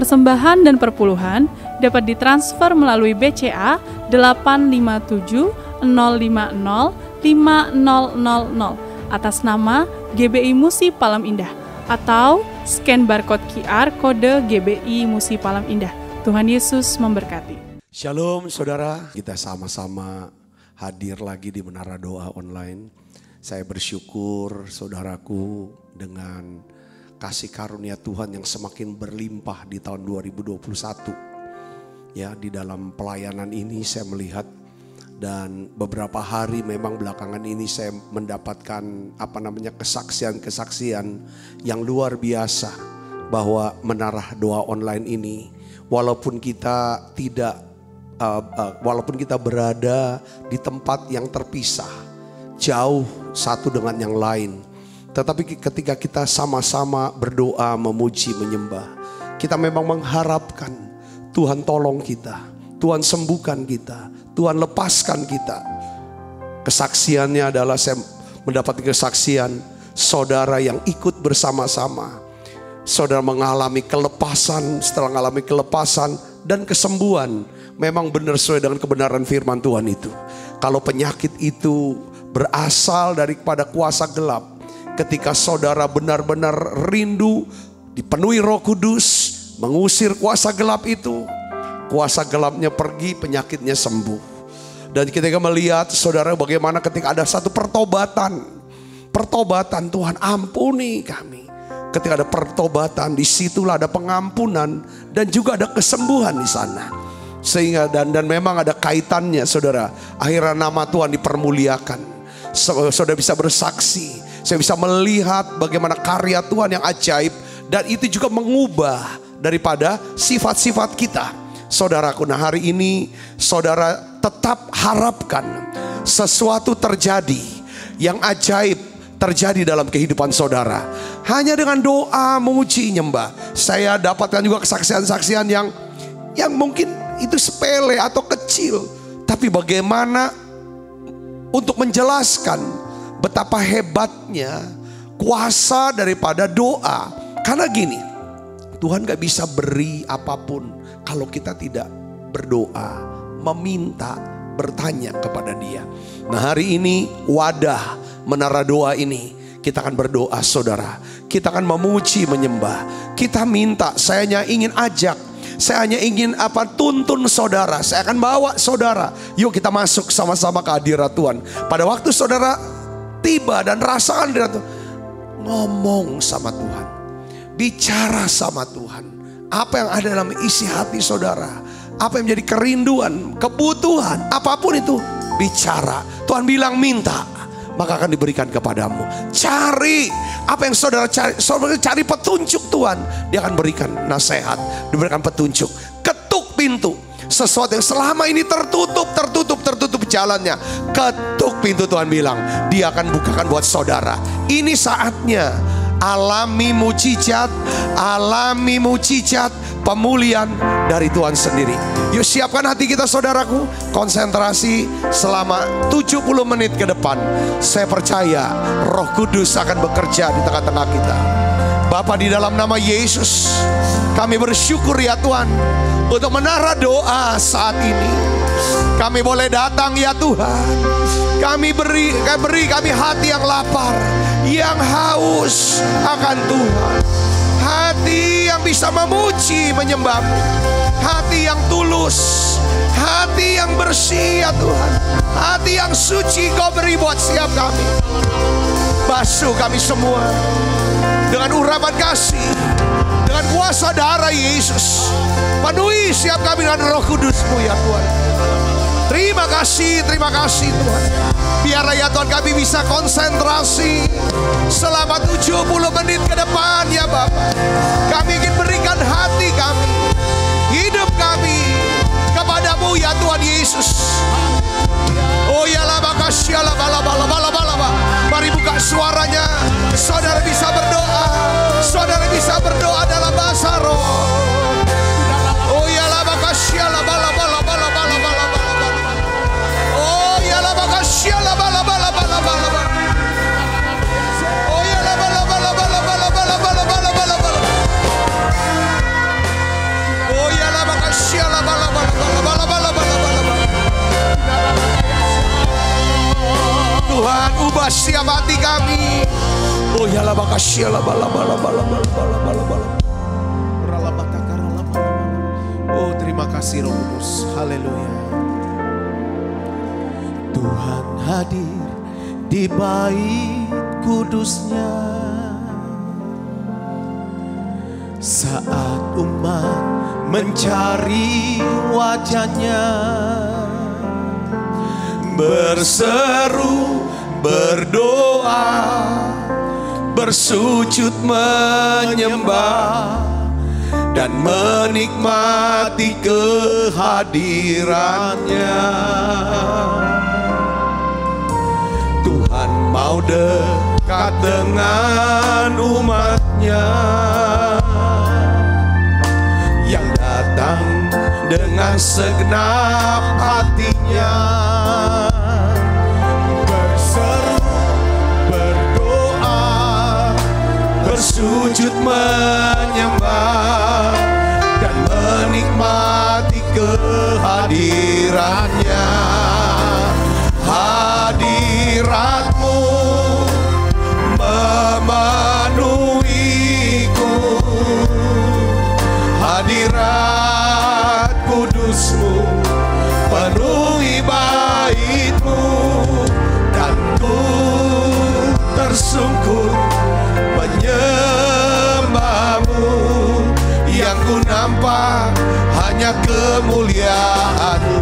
Persembahan dan perpuluhan dapat ditransfer melalui BCA 857 050 5000 atas nama GBI Musi Palam Indah atau scan barcode QR kode GBI Musi Palam Indah. Tuhan Yesus memberkati. Shalom saudara, kita sama-sama hadir lagi di Menara Doa Online. Saya bersyukur saudaraku dengan kasih karunia Tuhan yang semakin berlimpah di tahun 2021. Ya, di dalam pelayanan ini saya melihat dan beberapa hari memang belakangan ini saya mendapatkan kesaksian-kesaksian yang luar biasa bahwa Menara Doa Online ini walaupun kita berada di tempat yang terpisah, jauh satu dengan yang lain, tetapi ketika kita sama-sama berdoa, memuji, menyembah, kita memang mengharapkan Tuhan tolong kita, Tuhan sembuhkan kita, Tuhan lepaskan kita. Kesaksiannya adalah saya mendapat kesaksian saudara yang ikut bersama-sama. Saudara mengalami kelepasan, setelah mengalami kelepasan dan kesembuhan. Memang benar sesuai dengan kebenaran firman Tuhan itu. Kalau penyakit itu berasal daripada kuasa gelap, ketika saudara benar-benar rindu dipenuhi Roh Kudus, mengusir kuasa gelap itu, kuasa gelapnya pergi, penyakitnya sembuh. Dan ketika melihat saudara bagaimana ketika ada satu pertobatan Tuhan ampuni kami. Ketika ada pertobatan, disitulah ada pengampunan dan juga ada kesembuhan di sana. Sehingga dan memang ada kaitannya saudara. Akhirnya nama Tuhan dipermuliakan. Saudara bisa bersaksi. Saya bisa melihat bagaimana karya Tuhan yang ajaib. Dan itu juga mengubah daripada sifat-sifat kita. Saudaraku, nah hari ini saudara tetap harapkan sesuatu terjadi yang ajaib terjadi dalam kehidupan saudara. Hanya dengan doa, memuji, nyembah. Saya dapatkan juga kesaksian-saksian yang mungkin itu sepele atau kecil. Tapi bagaimana untuk menjelaskan betapa hebatnya kuasa daripada doa. Karena gini, Tuhan gak bisa beri apapun kalau kita tidak berdoa, meminta, bertanya kepada Dia. Nah hari ini wadah Menara Doa ini kita akan berdoa saudara. Kita akan memuji, menyembah. Kita minta, saya hanya ingin ajak, saya hanya ingin tuntun saudara. Saya akan bawa saudara. Yuk kita masuk sama-sama ke hadirat Tuhan. Pada waktu saudara tiba dan rasakan hadirat Tuhan, ngomong sama Tuhan, bicara sama Tuhan. Apa yang ada dalam isi hati saudara, apa yang menjadi kerinduan, kebutuhan, apapun itu, bicara. Tuhan bilang minta, maka akan diberikan kepadamu. Cari apa yang saudara cari. Saudara cari petunjuk Tuhan, Dia akan berikan nasihat, diberikan petunjuk. Ketuk pintu, sesuatu yang selama ini tertutup jalannya, ketuk pintu. Tuhan bilang Dia akan bukakan buat saudara. Ini saatnya. Alami mujizat, pemulihan dari Tuhan sendiri. Yuk siapkan hati kita saudaraku, konsentrasi selama 70 menit ke depan. Saya percaya Roh Kudus akan bekerja di tengah-tengah kita. Bapa, di dalam nama Yesus, kami bersyukur ya Tuhan untuk menara doa saat ini. Kami boleh datang ya Tuhan. Kami beri kami hati yang lapar, yang haus akan Tuhan. Hati yang bisa memuji, menyembah-Mu. Hati yang tulus, hati yang bersih ya Tuhan. Hati yang suci Kau beri buat setiap kami. Basuh kami semua dengan urapan kasih, dengan kuasa darah Yesus. Penuhi setiap kami dengan Roh Kudus-Mu ya Tuhan. Terima kasih Tuhan. Biar ya Tuhan kami bisa konsentrasi selama 70 menit ke depan ya Bapak. Kami ingin berikan hati kami, hidup kami kepada-Mu ya Tuhan Yesus. Oh ya la makasih la bala. Mari buka suaranya. Saudara bisa berdoa. Saudara bisa berdoa dalam bahasa roh. Oh ya la makasih la bala. Oh ya la makasih la bala. Oh ya la bala. Oh, terima kasih Roh Kudus. Haleluya. Tuhan hadir di bait kudusnya saat umat mencari wajahnya, berseru, berdoa, bersujud menyembah, dan menikmati kehadirannya. Tuhan mau dekat dengan umatnya yang datang dengan segenap hatinya, berseru, berdoa, bersujud menyembah, dan menikmati kehadirannya. Hadiratmu memenuhiku, hadirat kudusmu penuhi baitmu, dan ku tersungkur menyembahmu. Yang ku nampak hanya kemuliaanmu.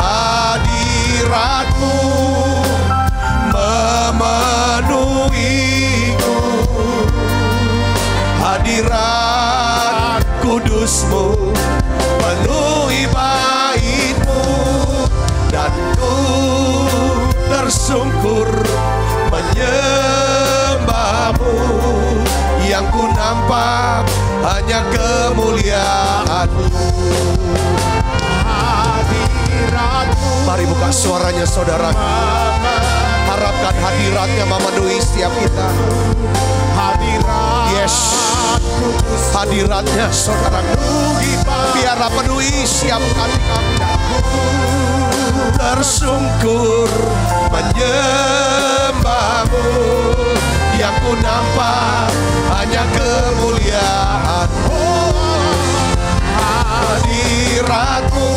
Hadiratmu memenuhiku, hadirat kudusmu penuhi baitmu, dan ku tersungkur menyembahmu. Yang ku nampak hanya kemuliaanmu. Mari buka suaranya saudara, harapkan hadiratnya memenuhi setiap kita. Yes, hadiratnya saudara biar penuhi setiap hati kami. Tersungkur menyembahmu, yang ku nampak hanya kemuliaanmu. Hadiratmu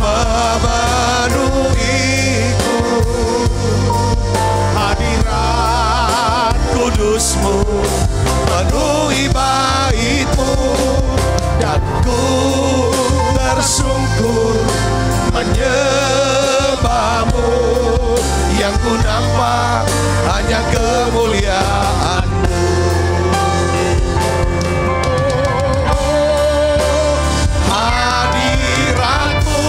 memenuhiku, hadirat kudusmu penuhi baitmu, dan ku tersungkur menyembahmu. Yang ku nampak hanya kemuliaanmu. Hadiratmu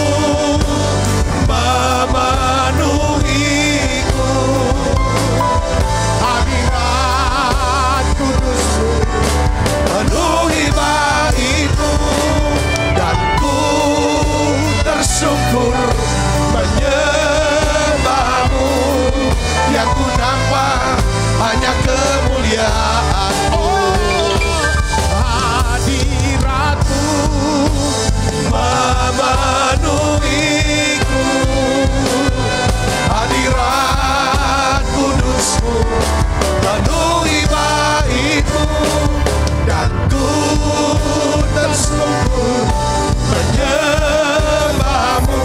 memenuhiku, hadirat kudusmu penuhi baitmu, dan ku tersungkur menyembahmu. Yang ku nampak hanya kemuliaanmu. Hadiratmu memenuhiku, hadirat kudusmu penuhi baitmu, dan ku tersungkur menyembahmu.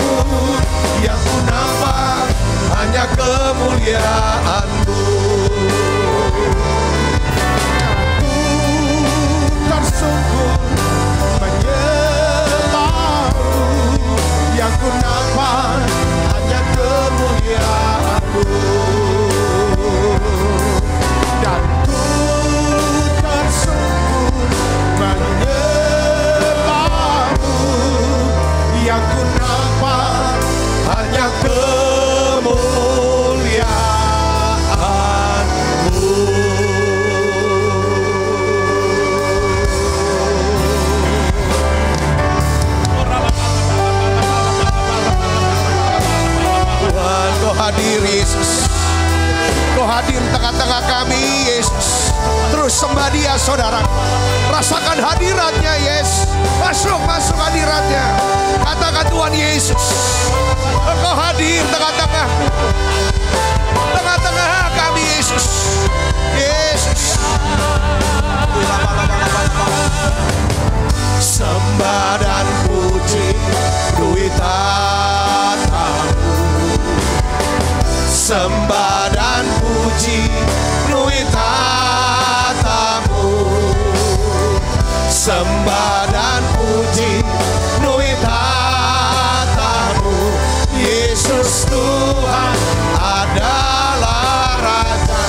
Yang ku nampak hanya kemuliaanmu. Ku tersungkur menyembahmu. Yang ku nampak hanya kemuliaanmu. Dan ku tersungkur menyembahmu. Yang ku nampak hanya kemuliaanmu. Tuhan, Kau hadir Yesus. Kau hadir tengah-tengah kami Yesus. Terus sembah Dia saudara. Rasakan hadiratnya Yesus. Masuk hadiratnya. Katakan Tuhan Yesus, Engkau hadir tengah-tengah tengah-tengah kami Yesus. Yesus. Sembah dan puji duit tatamu. Sembah dan puji duit tatamu. Sembah dan puji duit tatamu. Yesus Tuhan adalah Raja.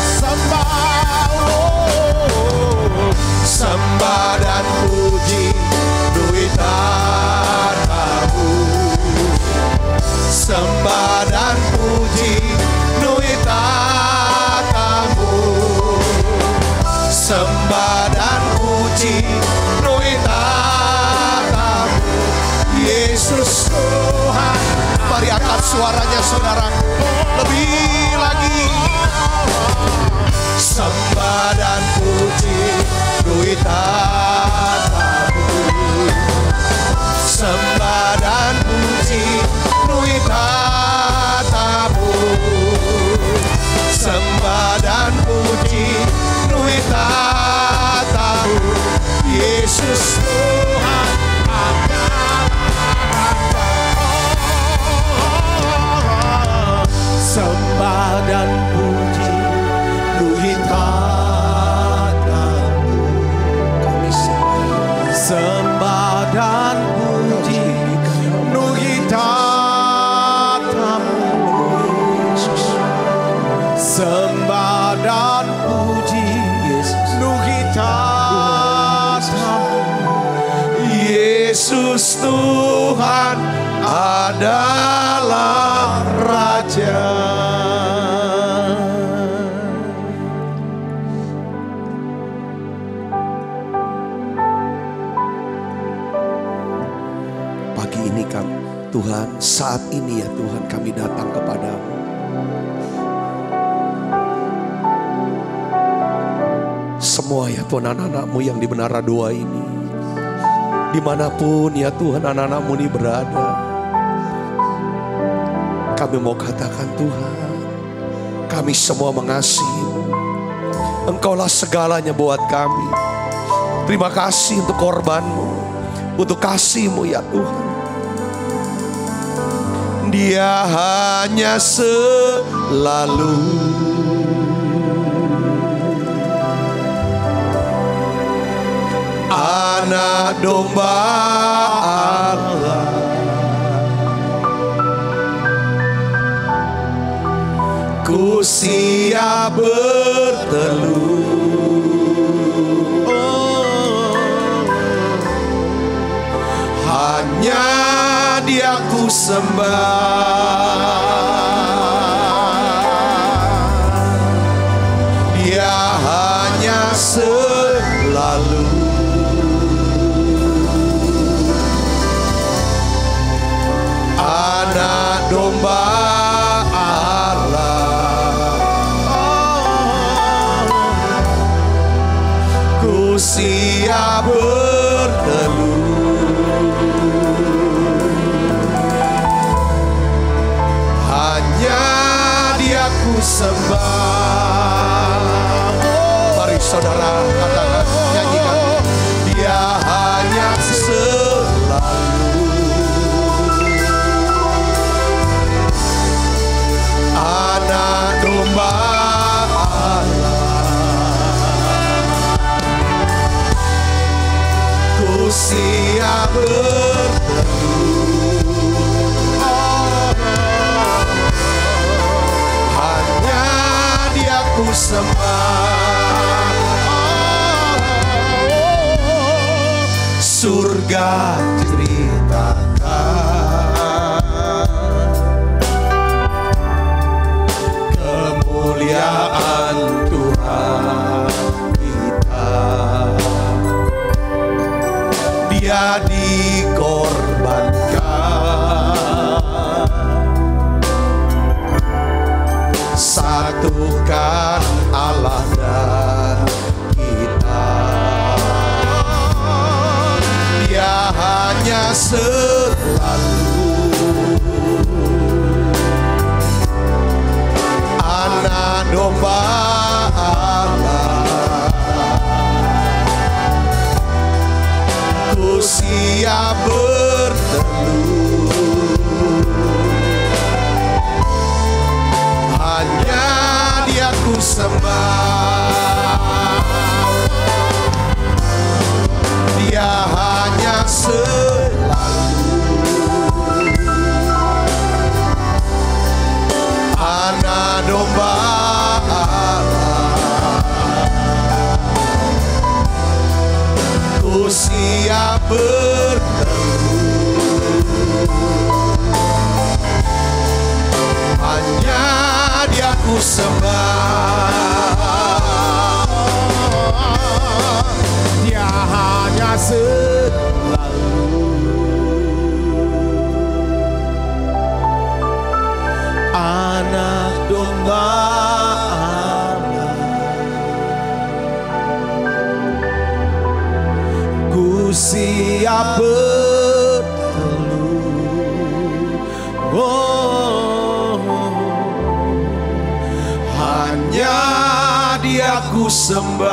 Sembah dan puji duit tatamu. Sembah dan puji duit tatamu. Sembah dan puji duit tatamu. Yesus Tuhan. Mari angkat suaranya saudara, lebih lagi. Sembah dan puji duit tatamu. Sembah dan puji duit tatamu. Sembah dan puji duit tatamu. Yesus Tuhan adalah Raja. Sembah dan puji duit tatamu. Kami sembah dan puji duit tatamu. Sembah dan puji duit tatamu. Yesus Tuhan adalah Raja. Pagi ini Tuhan, saat ini ya Tuhan kami datang kepadamu. Semua ya Tuhan anak-anakmu yang di Menara Doa ini, dimanapun ya Tuhan anak-anakmu ini berada, kami mau katakan Tuhan, kami semua mengasihi-Mu. Engkaulah segalanya buat kami. Terima kasih untuk korban-Mu, untuk kasih-Mu ya Tuhan. Dia hanya selalu anak domba Allah. Ku siap berteluh. Hanya Dia ku sembah. Dia hanya selalu anak domba Allah. Ku siap berteluh. Hanya Dia ku sembah. Mari saudara katakan, nyanyikan. Dia hanya selalu anak domba Allah. Ku siap berteluh. Hanya Dia ku sembah. Surga ceritakan kemuliaan Tuhan kita. Dia dikorbankan, satukan Allah dan kita. Dia hanya selalu anak siap berteduh, hanya Dia ku sembah. Dia hanya selalu anak domba Allah. Ku siap berteduh, hanya Dia ku sembah. Dia hanya selalu anak domba Allah. Ku siap berteduh, hanya Dia ku sembah.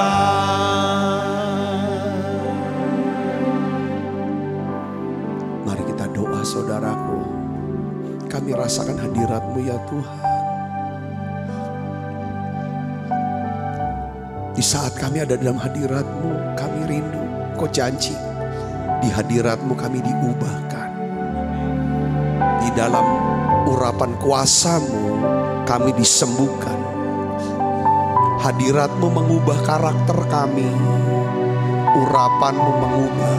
Mari kita doa, saudaraku. Kami rasakan hadirat-Mu ya Tuhan. Di saat kami ada dalam hadirat-Mu, kami rindu. Kau janji, di hadirat-Mu kami diubahkan. Di dalam urapan kuasa-Mu kami disembuhkan. Hadirat-Mu mengubah karakter kami. Urapan-Mu mengubah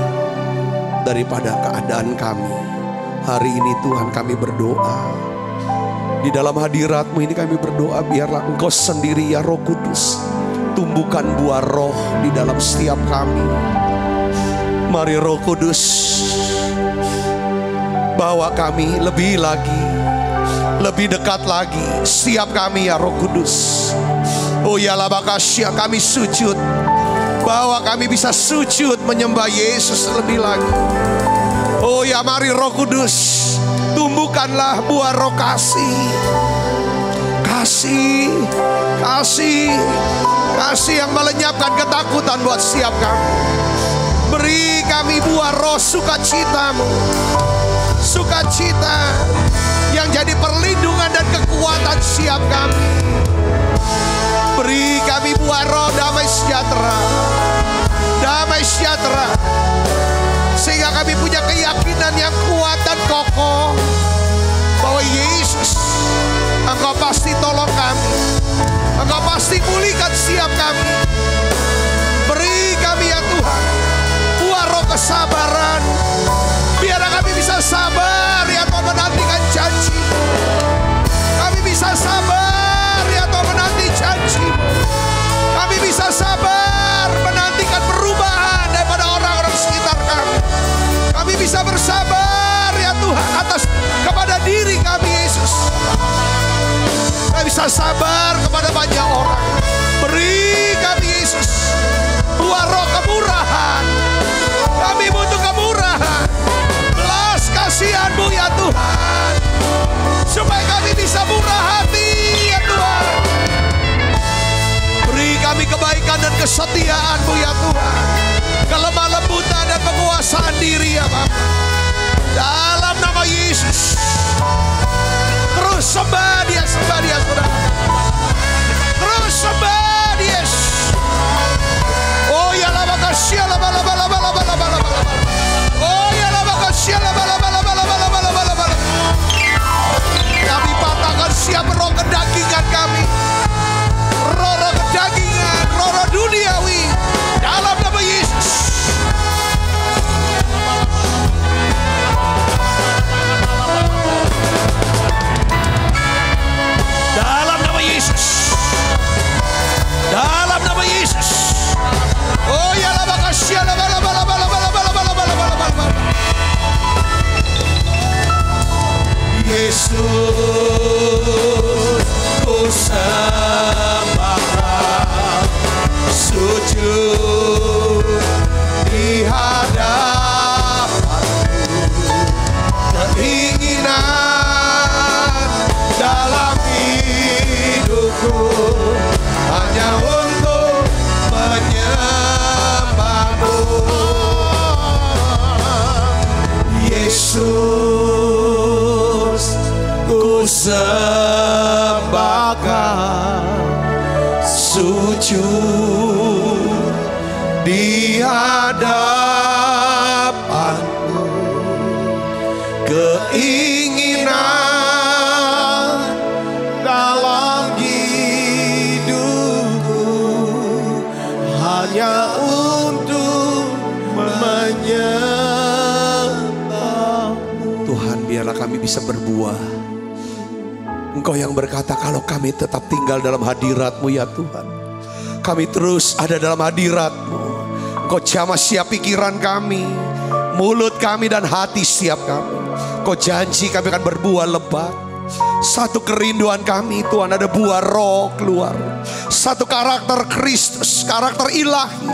daripada keadaan kami. Hari ini Tuhan kami berdoa, di dalam hadirat-Mu ini kami berdoa, biarlah Engkau sendiri ya Roh Kudus tumbuhkan buah roh di dalam setiap kami. Mari Roh Kudus bawa kami lebih lagi, lebih dekat lagi setiap kami ya Roh Kudus. Oh ya labakasya, kami sujud, bahwa kami bisa sujud menyembah Yesus lebih lagi. Oh ya, mari Roh Kudus tumbuhkanlah buah roh kasih. Kasih, kasih, kasih yang melenyapkan ketakutan buat setiap kami. Beri kami buah roh sukacita-Mu, sukacita yang jadi perlindungan dan kekuatan setiap kami. Beri kami buah roh damai sejahtera, damai sejahtera, sehingga kami punya keyakinan yang kuat dan kokoh bahwa Yesus, Engkau pasti tolong kami, Engkau pasti pulihkan setiap kami. Beri kami ya Tuhan buah roh kesabaran, biar kami bisa sabar ya Tuhan menantikan janji. Kami bisa sabar ya Tuhan menanti janji. Kami bisa sabar menantikan perubahan daripada orang-orang sekitar kami. Kami bisa bersabar ya Tuhan atas kepada diri kami Yesus. Kami bisa sabar kepada banyak orang. Beri kami Yesus buah roh kemurahan. Kami butuh kemurahan, belas kasihan-Mu ya Tuhan, supaya kami bisa murah hati ya Tuhan. Beri kami kebaikan dan kesetiaan-Mu ya Tuhan, kelemah lembutan dan penguasaan diri ya Bapa. Dalam nama Yesus, terus sembah Dia, saudara. Terus sembah Dia. Oh ya lama kasih, lama. Oh ya lama kasih, lama. Kami patahkan siap roh kedagingan kami, roh kedagingan, roh duniawi, dalam nama Yesus. Dalam nama Yesus. Dalam nama Yesus. Oh ya lama kasih, lama. Yesus, ku sembah, sujud di hadapan-Mu. Keinginan dalam hidupku hanya untuk menyembah-Mu. persembahkan sujud di hadapanmu, keinginan dalam hidupku hanya untuk menyembahmu. Tuhan, biarlah kami bisa berbuah. Engkau yang berkata kalau kami tetap tinggal dalam hadirat-Mu ya Tuhan, kami terus ada dalam hadirat-Mu. Engkau jamah siap pikiran kami, mulut kami dan hati siap kami. Engkau janji kami akan berbuah lebat. Satu kerinduan kami Tuhan, ada buah roh keluar. Satu karakter Kristus, karakter ilahi.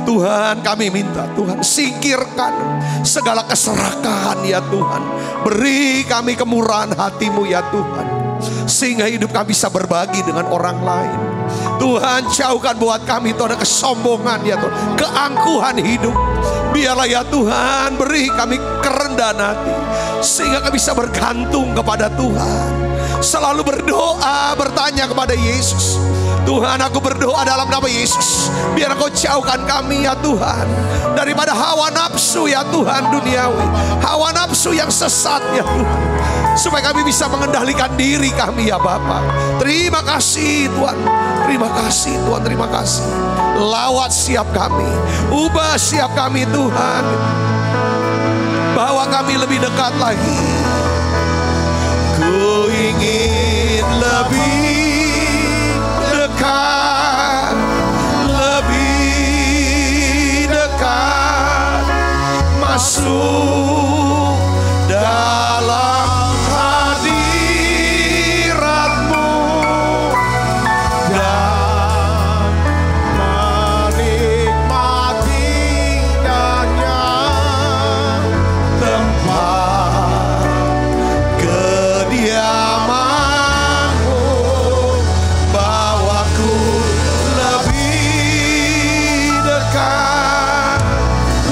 Tuhan, kami minta Tuhan, singkirkan segala keserakahan ya Tuhan. Beri kami kemurahan hati-Mu ya Tuhan, sehingga hidup kami bisa berbagi dengan orang lain. Tuhan, jauhkan buat kami Tuhan kesombongan ya Tuhan, keangkuhan hidup. Biarlah ya Tuhan, beri kami kerendahan hati, sehingga kami bisa bergantung kepada Tuhan. Selalu berdoa, bertanya kepada Yesus. Tuhan, aku berdoa dalam nama Yesus, biar Engkau jauhkan kami ya Tuhan daripada hawa nafsu ya Tuhan duniawi, hawa nafsu yang sesat ya Tuhan, supaya kami bisa mengendalikan diri kami ya Bapa. Terima kasih Tuhan, terima kasih Tuhan, terima kasih. Lawat siap kami, ubah siap kami Tuhan, bawa kami lebih dekat lagi. Ku ingin lebih dekat, lebih dekat, masuk dalam hadirat-Mu dan menikmati indahnya tempat kediaman-Mu. Bawaku lebih dekat,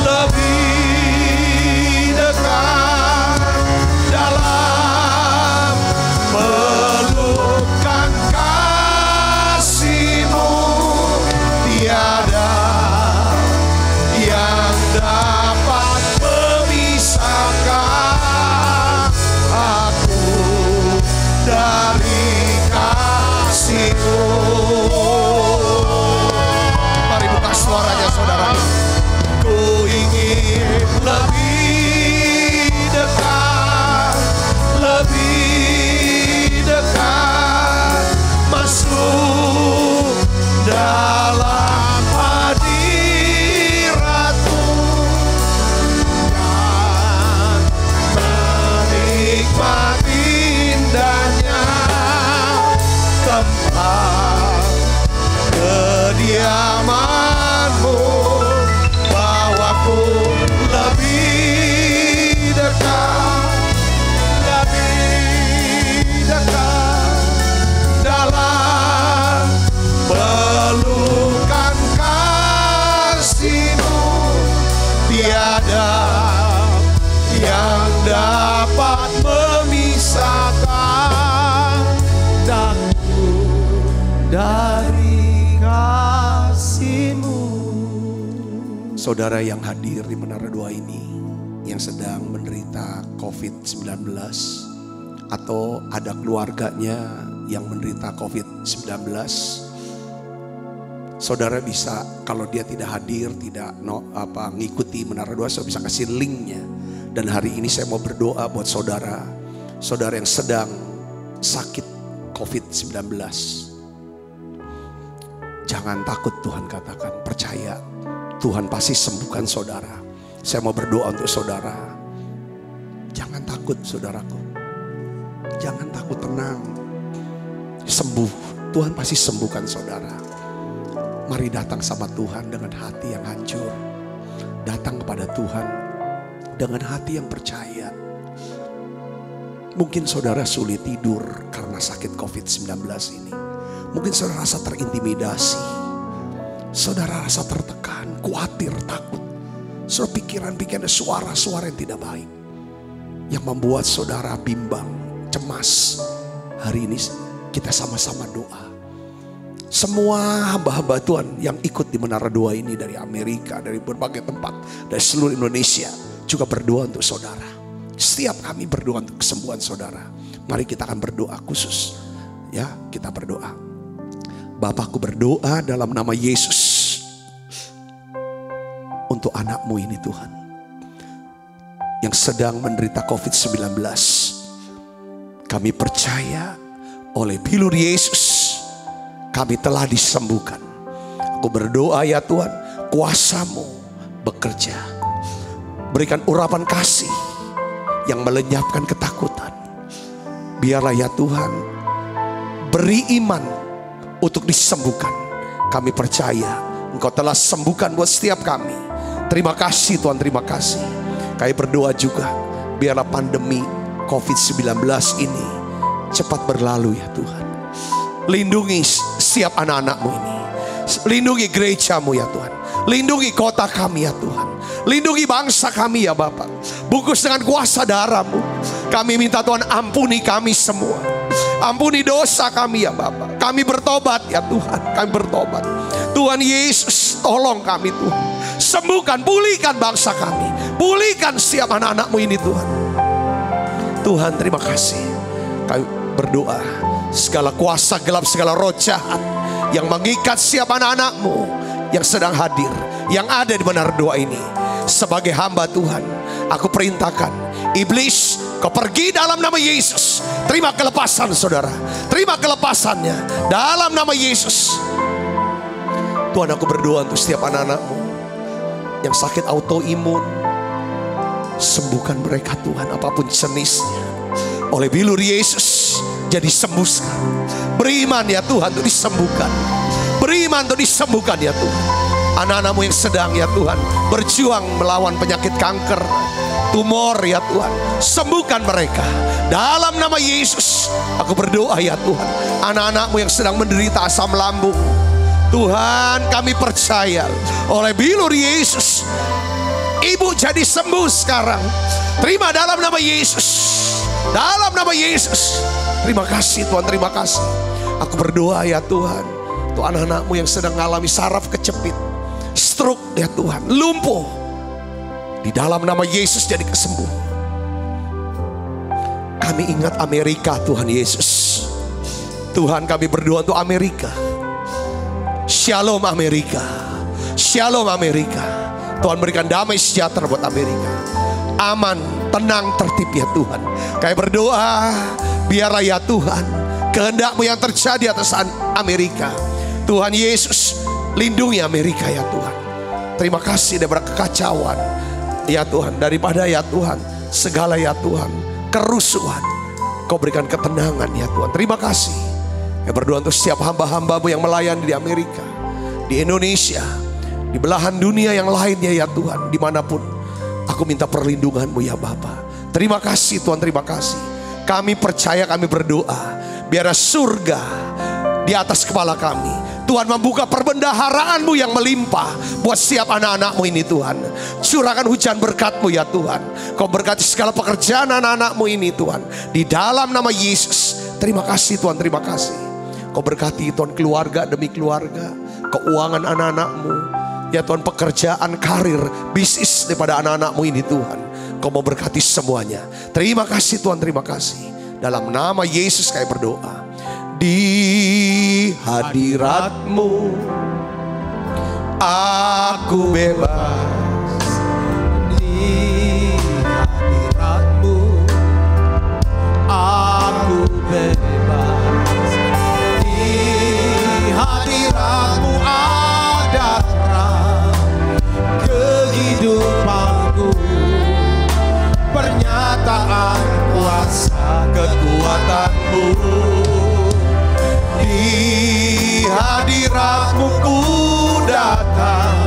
lebih dekat dalam pelukan kasih-Mu. Tiada yang dapat memisahkan aku dari kasih-Mu. Mari buka suaranya saudara. Ku ingin lebih dekat, lebih dekat, masuk dalam hadirat-Mu dan menikmati indahnya tempat kediaman-Mu. Bawaku lebih dekat, lebih dekat dalam pelukan kasih-Mu. Tiada yang dapat memisahkan aku dari kasih-Mu. Saudara yang hadir di Menara Doa ini, yang sedang menderita COVID-19, atau ada keluarganya yang menderita COVID-19, saudara bisa, kalau dia tidak hadir, tidak ngikuti Menara Doa, saya bisa kasih linknya. Dan hari ini saya mau berdoa buat saudara, saudara yang sedang sakit COVID-19. Jangan takut, Tuhan katakan, percaya, Tuhan pasti sembuhkan saudara. Saya mau berdoa untuk saudara. Jangan takut saudaraku, jangan takut, tenang, sembuh. Tuhan pasti sembuhkan saudara. Mari datang sama Tuhan dengan hati yang hancur. Datang kepada Tuhan dengan hati yang percaya. Mungkin saudara sulit tidur karena sakit COVID-19 ini. Mungkin saudara rasa terintimidasi. Saudara rasa tertekan, khawatir, takut. Saudara pikiran-pikiran suara-suara yang tidak baik, yang membuat saudara bimbang, cemas. hari ini kita sama-sama doa. Semua hamba-hamba Tuhan yang ikut di Menara Doa ini dari Amerika, dari berbagai tempat, dari seluruh Indonesia juga berdoa untuk saudara. Setiap kami berdoa untuk kesembuhan saudara. Mari kita akan berdoa khusus. Ya, kita berdoa. Bapakku berdoa dalam nama Yesus untuk anakmu ini Tuhan, yang sedang menderita COVID-19. Kami percaya oleh bilur Yesus kami telah disembuhkan. Aku berdoa ya Tuhan, kuasa-Mu bekerja. Berikan urapan kasih yang melenyapkan ketakutan. Biarlah ya Tuhan, beri iman untuk disembuhkan. Kami percaya Engkau telah sembuhkan buat setiap kami. Terima kasih Tuhan, terima kasih. Kami berdoa juga, biarlah pandemi COVID-19 ini cepat berlalu ya Tuhan. Lindungi setiap anak-anak-Mu ini. Lindungi gereja-Mu ya Tuhan. Lindungi kota kami ya Tuhan. Lindungi bangsa kami ya Bapak. Bungkus dengan kuasa darah-Mu. Kami minta Tuhan ampuni kami semua. Ampuni dosa kami ya Bapak. Kami bertobat ya Tuhan. Kami bertobat. Tuhan Yesus, tolong kami Tuhan. Sembuhkan, pulihkan bangsa kami. Pulihkan setiap anak-anak-Mu ini Tuhan. Tuhan terima kasih. Kami berdoa, segala kuasa gelap, segala roh jahat yang mengikat setiap anak-anak-Mu yang sedang hadir, yang ada di Menara Doa ini, sebagai hamba Tuhan, aku perintahkan, iblis, kau pergi dalam nama Yesus. Terima kelepasan saudara. Terima kelepasannya dalam nama Yesus. Tuhan, aku berdoa untuk setiap anak-anak-Mu yang sakit autoimun. Sembuhkan mereka Tuhan, apapun jenisnya. Oleh bilur Yesus jadi sembuh sekarang. Beriman ya Tuhan untuk disembuhkan. Beriman untuk disembuhkan ya Tuhan. Anak-anak-Mu yang sedang ya Tuhan berjuang melawan penyakit kanker, tumor ya Tuhan, sembuhkan mereka dalam nama Yesus. Aku berdoa ya Tuhan, anak-anak-Mu yang sedang menderita asam lambung, Tuhan kami percaya oleh bilur Yesus, ibu jadi sembuh sekarang. Terima dalam nama Yesus. Dalam nama Yesus. Terima kasih Tuhan, terima kasih. Aku berdoa ya Tuhan, untuk anak-anak-Mu yang sedang mengalami saraf kejepit, stroke ya Tuhan, lumpuh, di dalam nama Yesus jadi kesembuh. Kami ingat Amerika Tuhan Yesus. Tuhan kami berdoa untuk Amerika. Shalom Amerika. Shalom Amerika. Tuhan berikan damai sejahtera buat Amerika. Aman, tenang, tertib ya Tuhan. Kami berdoa, biarlah ya Tuhan kehendak-Mu yang terjadi atas Amerika. Tuhan Yesus, lindungi Amerika ya Tuhan. Terima kasih daripada kekacauan ya Tuhan, daripada ya Tuhan segala ya Tuhan kerusuhan, Kau berikan ketenangan ya Tuhan. Terima kasih. Kami berdoa untuk setiap hamba-hamba-Mu yang melayani di Amerika, di Indonesia, di belahan dunia yang lainnya ya Tuhan, dimanapun. Aku minta perlindungan-Mu ya Bapa. Terima kasih Tuhan, terima kasih. Kami percaya, kami berdoa, biar surga di atas kepala kami. Tuhan membuka perbendaharaan-Mu yang melimpah buat setiap anak-anak-Mu ini Tuhan. Curahkan hujan berkat-Mu ya Tuhan. Kau berkati segala pekerjaan anak-anak-Mu ini Tuhan, di dalam nama Yesus. Terima kasih Tuhan, terima kasih. Kau berkati Tuhan keluarga demi keluarga, keuangan anak-anak-Mu ya Tuhan, pekerjaan, karir, bisnis daripada anak-anak-Mu ini Tuhan. Kau mau berkati semuanya. Terima kasih Tuhan, terima kasih. Dalam nama Yesus kami berdoa. Di hadirat-Mu aku bebas. Di hadirat-Mu aku bebas. Di hadirat-Mu ada terang kehidupanku. Pernyataan kuasa kekuatan-Mu. Di hadirat-Mu ku datang,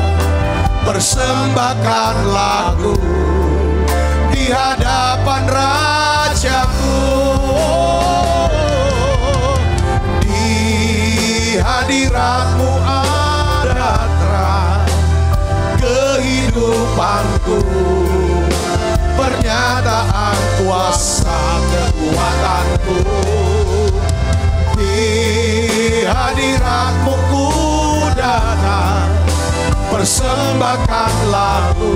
persembahkan lagu di hadapan Rajaku. Di hadirat-Mu ada terang kehidupanku. Pernyataan kuasa kekuatanku. persembahkan lagu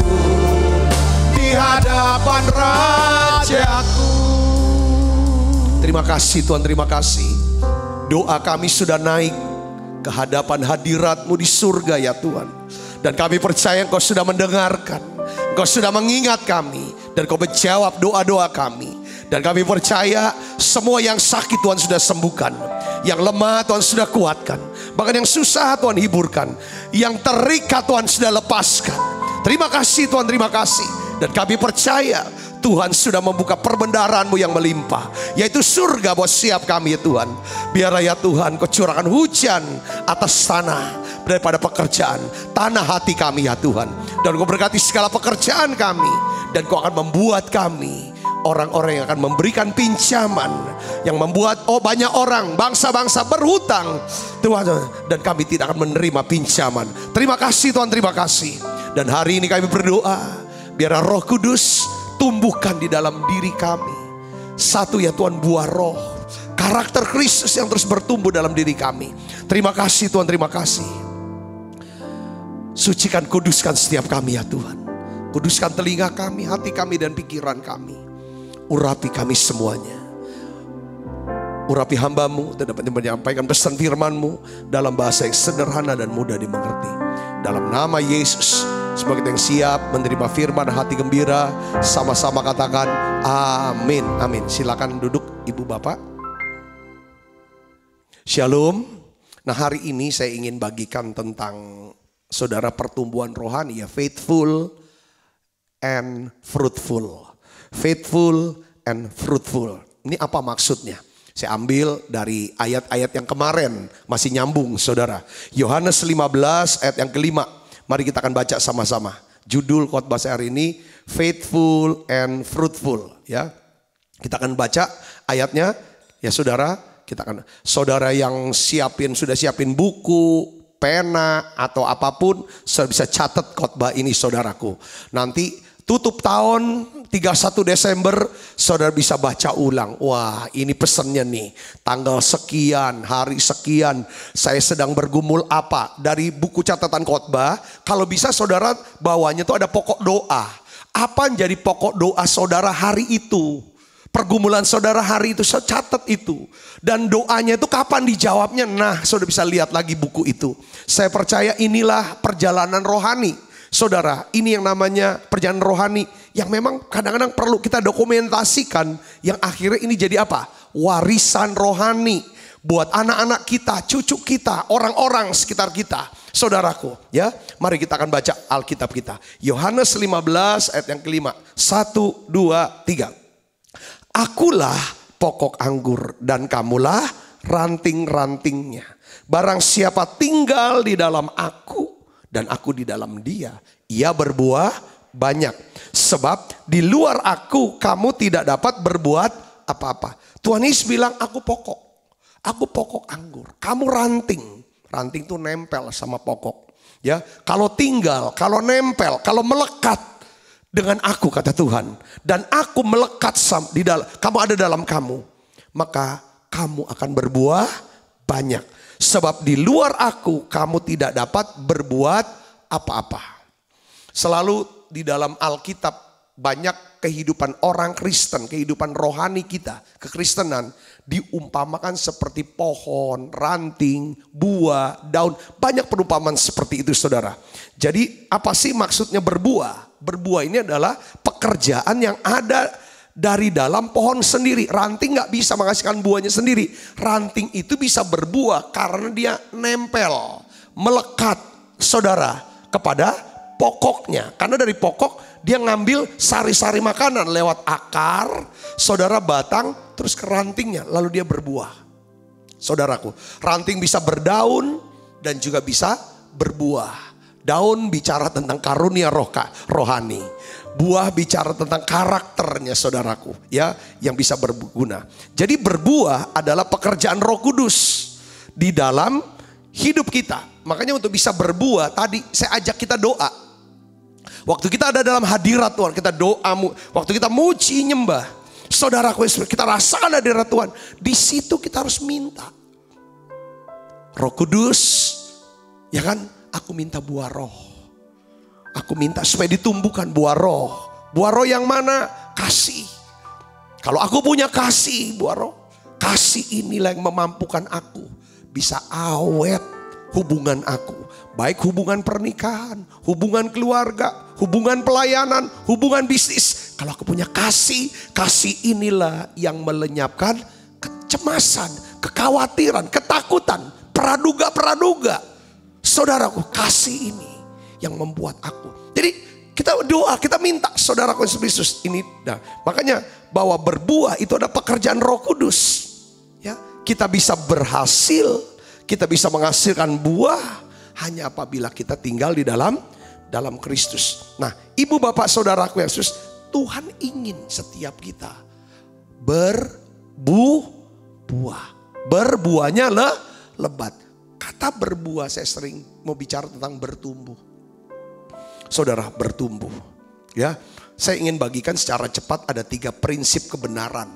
di hadapan Rajaku. Terima kasih Tuhan, terima kasih. Doa kami sudah naik ke hadapan hadirat-Mu di surga ya Tuhan. Dan kami percaya Engkau sudah mendengarkan, Engkau sudah mengingat kami, dan Engkau menjawab doa-doa kami. Dan kami percaya semua yang sakit Tuhan sudah sembuhkan, yang lemah Tuhan sudah kuatkan, bahkan yang susah Tuhan hiburkan, yang terikat Tuhan sudah lepaskan. Terima kasih Tuhan, terima kasih. Dan kami percaya Tuhan sudah membuka perbendaharaan-Mu yang melimpah, yaitu surga buat siap kami ya Tuhan. Biarlah ya Tuhan Kau curahkan hujan atas tanah daripada pekerjaan, tanah hati kami ya Tuhan. Dan Kau berkati segala pekerjaan kami, dan Kau akan membuat kami orang-orang yang akan memberikan pinjaman, yang membuat banyak orang, bangsa-bangsa berhutang Tuhan, dan kami tidak akan menerima pinjaman. Terima kasih Tuhan, terima kasih. Dan hari ini kami berdoa, biarlah Roh Kudus tumbuhkan di dalam diri kami. Satu ya Tuhan, buah roh, karakter Kristus yang terus bertumbuh dalam diri kami. Terima kasih Tuhan, terima kasih. Sucikan, kuduskan setiap kami ya Tuhan. Kuduskan telinga kami, hati kami, dan pikiran kami. Urapi kami semuanya. Urapi hamba-Mu dan dapat menyampaikan pesan firman-Mu dalam bahasa yang sederhana dan mudah dimengerti. Dalam nama Yesus, semoga kita yang siap menerima firman dan hati gembira, sama-sama katakan amin, amin. Silakan duduk Ibu Bapak. Shalom. Nah, hari ini saya ingin bagikan tentang saudara pertumbuhan rohani ya, faithful and fruitful. Faithful and fruitful. Ini apa maksudnya? Saya ambil dari ayat-ayat yang kemarin, masih nyambung saudara. Yohanes 15 ayat yang kelima. Mari kita akan baca sama-sama. Judul khotbah saya hari ini, faithful and fruitful ya. Kita akan baca ayatnya ya saudara. Kita akan, saudara yang sudah siapin buku, pena atau apapun, saudara bisa catat khotbah ini saudaraku. Nanti tutup tahun 31 Desember saudara bisa baca ulang. Wah, ini pesannya nih. Tanggal sekian, hari sekian, saya sedang bergumul apa. Dari buku catatan khotbah, kalau bisa saudara bawanya tuh ada pokok doa. Apa yang jadi pokok doa saudara hari itu? Pergumulan saudara hari itu, saya catat itu. Dan doanya itu kapan dijawabnya? Nah, saudara bisa lihat lagi buku itu. Saya percaya inilah perjalanan rohani. Saudara, ini yang namanya perjalanan rohani yang memang kadang-kadang perlu kita dokumentasikan, yang akhirnya ini jadi apa? Warisan rohani buat anak-anak kita, cucu kita, orang-orang sekitar kita. Saudaraku, ya, mari kita akan baca Alkitab kita. Yohanes 15 ayat yang kelima. 1, 2, 3. Akulah pokok anggur dan kamulah ranting-rantingnya. Barang siapa tinggal di dalam aku dan aku di dalam dia, ia berbuah banyak. Sebab di luar aku kamu tidak dapat berbuat apa-apa. Tuhan Yesus bilang aku pokok anggur, kamu ranting. Ranting itu nempel sama pokok. Ya, kalau tinggal, kalau nempel, kalau melekat dengan aku kata Tuhan, dan aku melekat di dalam, kamu ada dalam kamu, maka kamu akan berbuah banyak. Sebab di luar aku kamu tidak dapat berbuat apa-apa. Selalu di dalam Alkitab banyak kehidupan orang Kristen, kehidupan rohani kita, kekristenan diumpamakan seperti pohon, ranting, buah, daun. Banyak perumpamaan seperti itu saudara. Jadi apa sih maksudnya berbuah? Berbuah ini adalah pekerjaan yang ada dari dalam pohon sendiri. Ranting gak bisa menghasilkan buahnya sendiri. Ranting itu bisa berbuah karena dia nempel, melekat saudara kepada pokoknya. Karena dari pokok dia ngambil sari-sari makanan lewat akar, saudara, batang, terus ke rantingnya, lalu dia berbuah. Saudaraku, ranting bisa berdaun dan juga bisa berbuah. Daun bicara tentang karunia rohani. Buah bicara tentang karakternya saudaraku, ya, yang bisa berguna. Jadi berbuah adalah pekerjaan Roh Kudus di dalam hidup kita. Makanya untuk bisa berbuah tadi saya ajak kita doa. Waktu kita ada dalam hadirat Tuhan, kita doa. Waktu kita muji nyembah, saudaraku, kita rasakan hadirat Tuhan. Di situ kita harus minta. Roh Kudus, ya kan? Aku minta buah roh. Aku minta supaya ditumbuhkan buah roh. Buah roh yang mana? Kasih. Kalau aku punya kasih, buah roh, kasih inilah yang memampukan aku bisa awet hubungan aku. Baik hubungan pernikahan, hubungan keluarga, hubungan pelayanan, hubungan bisnis. Kalau aku punya kasih, kasih inilah yang melenyapkan kecemasan, kekhawatiran, ketakutan, praduga. Saudaraku, kasih ini yang membuat aku. Jadi kita doa, kita minta saudaraku Yesus Kristus ini. Nah, makanya bahwa berbuah itu ada pekerjaan Roh Kudus. Ya, kita bisa berhasil, kita bisa menghasilkan buah hanya apabila kita tinggal di dalam Kristus. Nah, ibu bapak saudaraku Yesus, Tuhan ingin setiap kita berbuah. Berbuahnya lebat. Kata berbuah saya sering mau bicara tentang bertumbuh. Saudara, bertumbuh. Ya, saya ingin bagikan secara cepat ada 3 prinsip kebenaran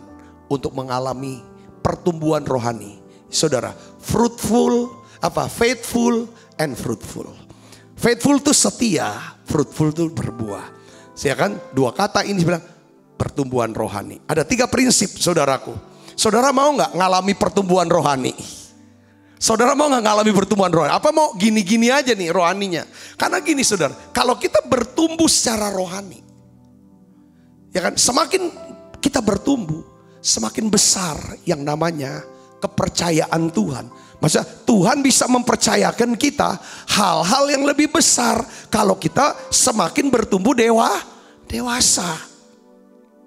untuk mengalami pertumbuhan rohani. Saudara, faithful and fruitful. Faithful itu setia, fruitful itu berbuah. Saya kan 2 kata ini bilang pertumbuhan rohani. Ada 3 prinsip saudaraku. Saudara mau nggak ngalami pertumbuhan rohani? Saudara mau gak ngalami pertumbuhan rohani? Apa mau gini-gini aja nih rohaninya? Karena gini saudara, kalau kita bertumbuh secara rohani, ya kan, semakin kita bertumbuh, semakin besar yang namanya kepercayaan Tuhan. Maksudnya Tuhan bisa mempercayakan kita hal-hal yang lebih besar kalau kita semakin bertumbuh dewasa.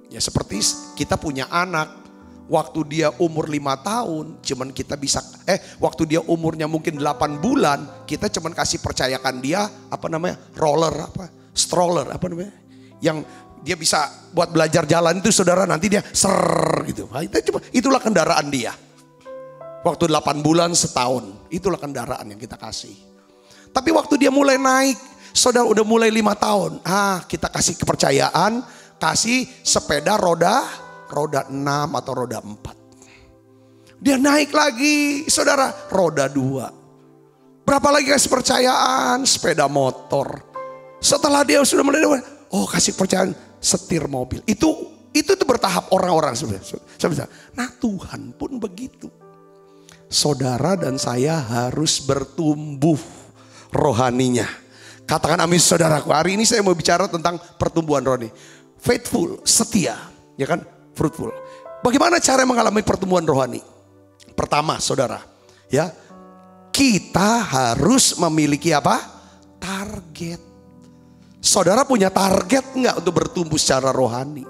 Ya seperti kita punya anak. Waktu dia umur 5 tahun, cuman kita bisa, waktu dia umurnya mungkin 8 bulan, kita cuman kasih percayakan dia, stroller, yang dia bisa buat belajar jalan itu saudara, nanti dia gitu. Nah, itulah kendaraan dia. Waktu 8 bulan, setahun, itulah kendaraan yang kita kasih. Tapi waktu dia mulai naik, saudara udah mulai 5 tahun, kita kasih kepercayaan, kasih sepeda roda 6 atau roda 4. Dia naik lagi saudara, roda 2. Berapa lagi kasih percayaan? Sepeda motor. Setelah dia sudah mulai, kasih percayaan setir mobil. Itu bertahap orang-orang sebenarnya. Nah Tuhan pun begitu. Saudara dan saya harus bertumbuh rohaninya. Katakan amin saudaraku. Hari ini saya mau bicara tentang pertumbuhan rohani. Faithful, setia, ya kan? Fruitful. Bagaimana cara mengalami pertumbuhan rohani? Pertama, saudara, ya, kita harus memiliki apa? Target. Saudara punya target enggak untuk bertumbuh secara rohani?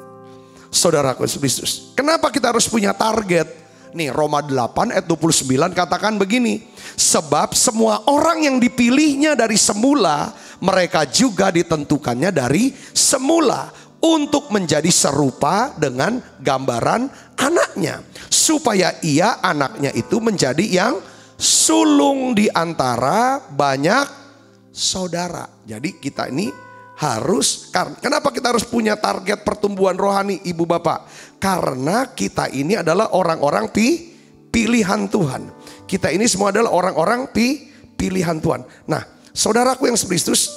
Saudara Kristus. Kenapa kita harus punya target? Nih, Roma 8 ayat 29 katakan begini, sebab semua orang yang dipilihnya dari semula, mereka juga ditentukannya dari semula untuk menjadi serupa dengan gambaran anaknya, supaya ia anaknya itu menjadi yang sulung di antara banyak saudara. Jadi kita ini harus, kenapa kita harus punya target pertumbuhan rohani ibu bapak? Karena kita ini adalah orang-orang pilihan Tuhan. Kita ini semua adalah orang-orang pilihan Tuhan. Nah saudaraku yang Kristus,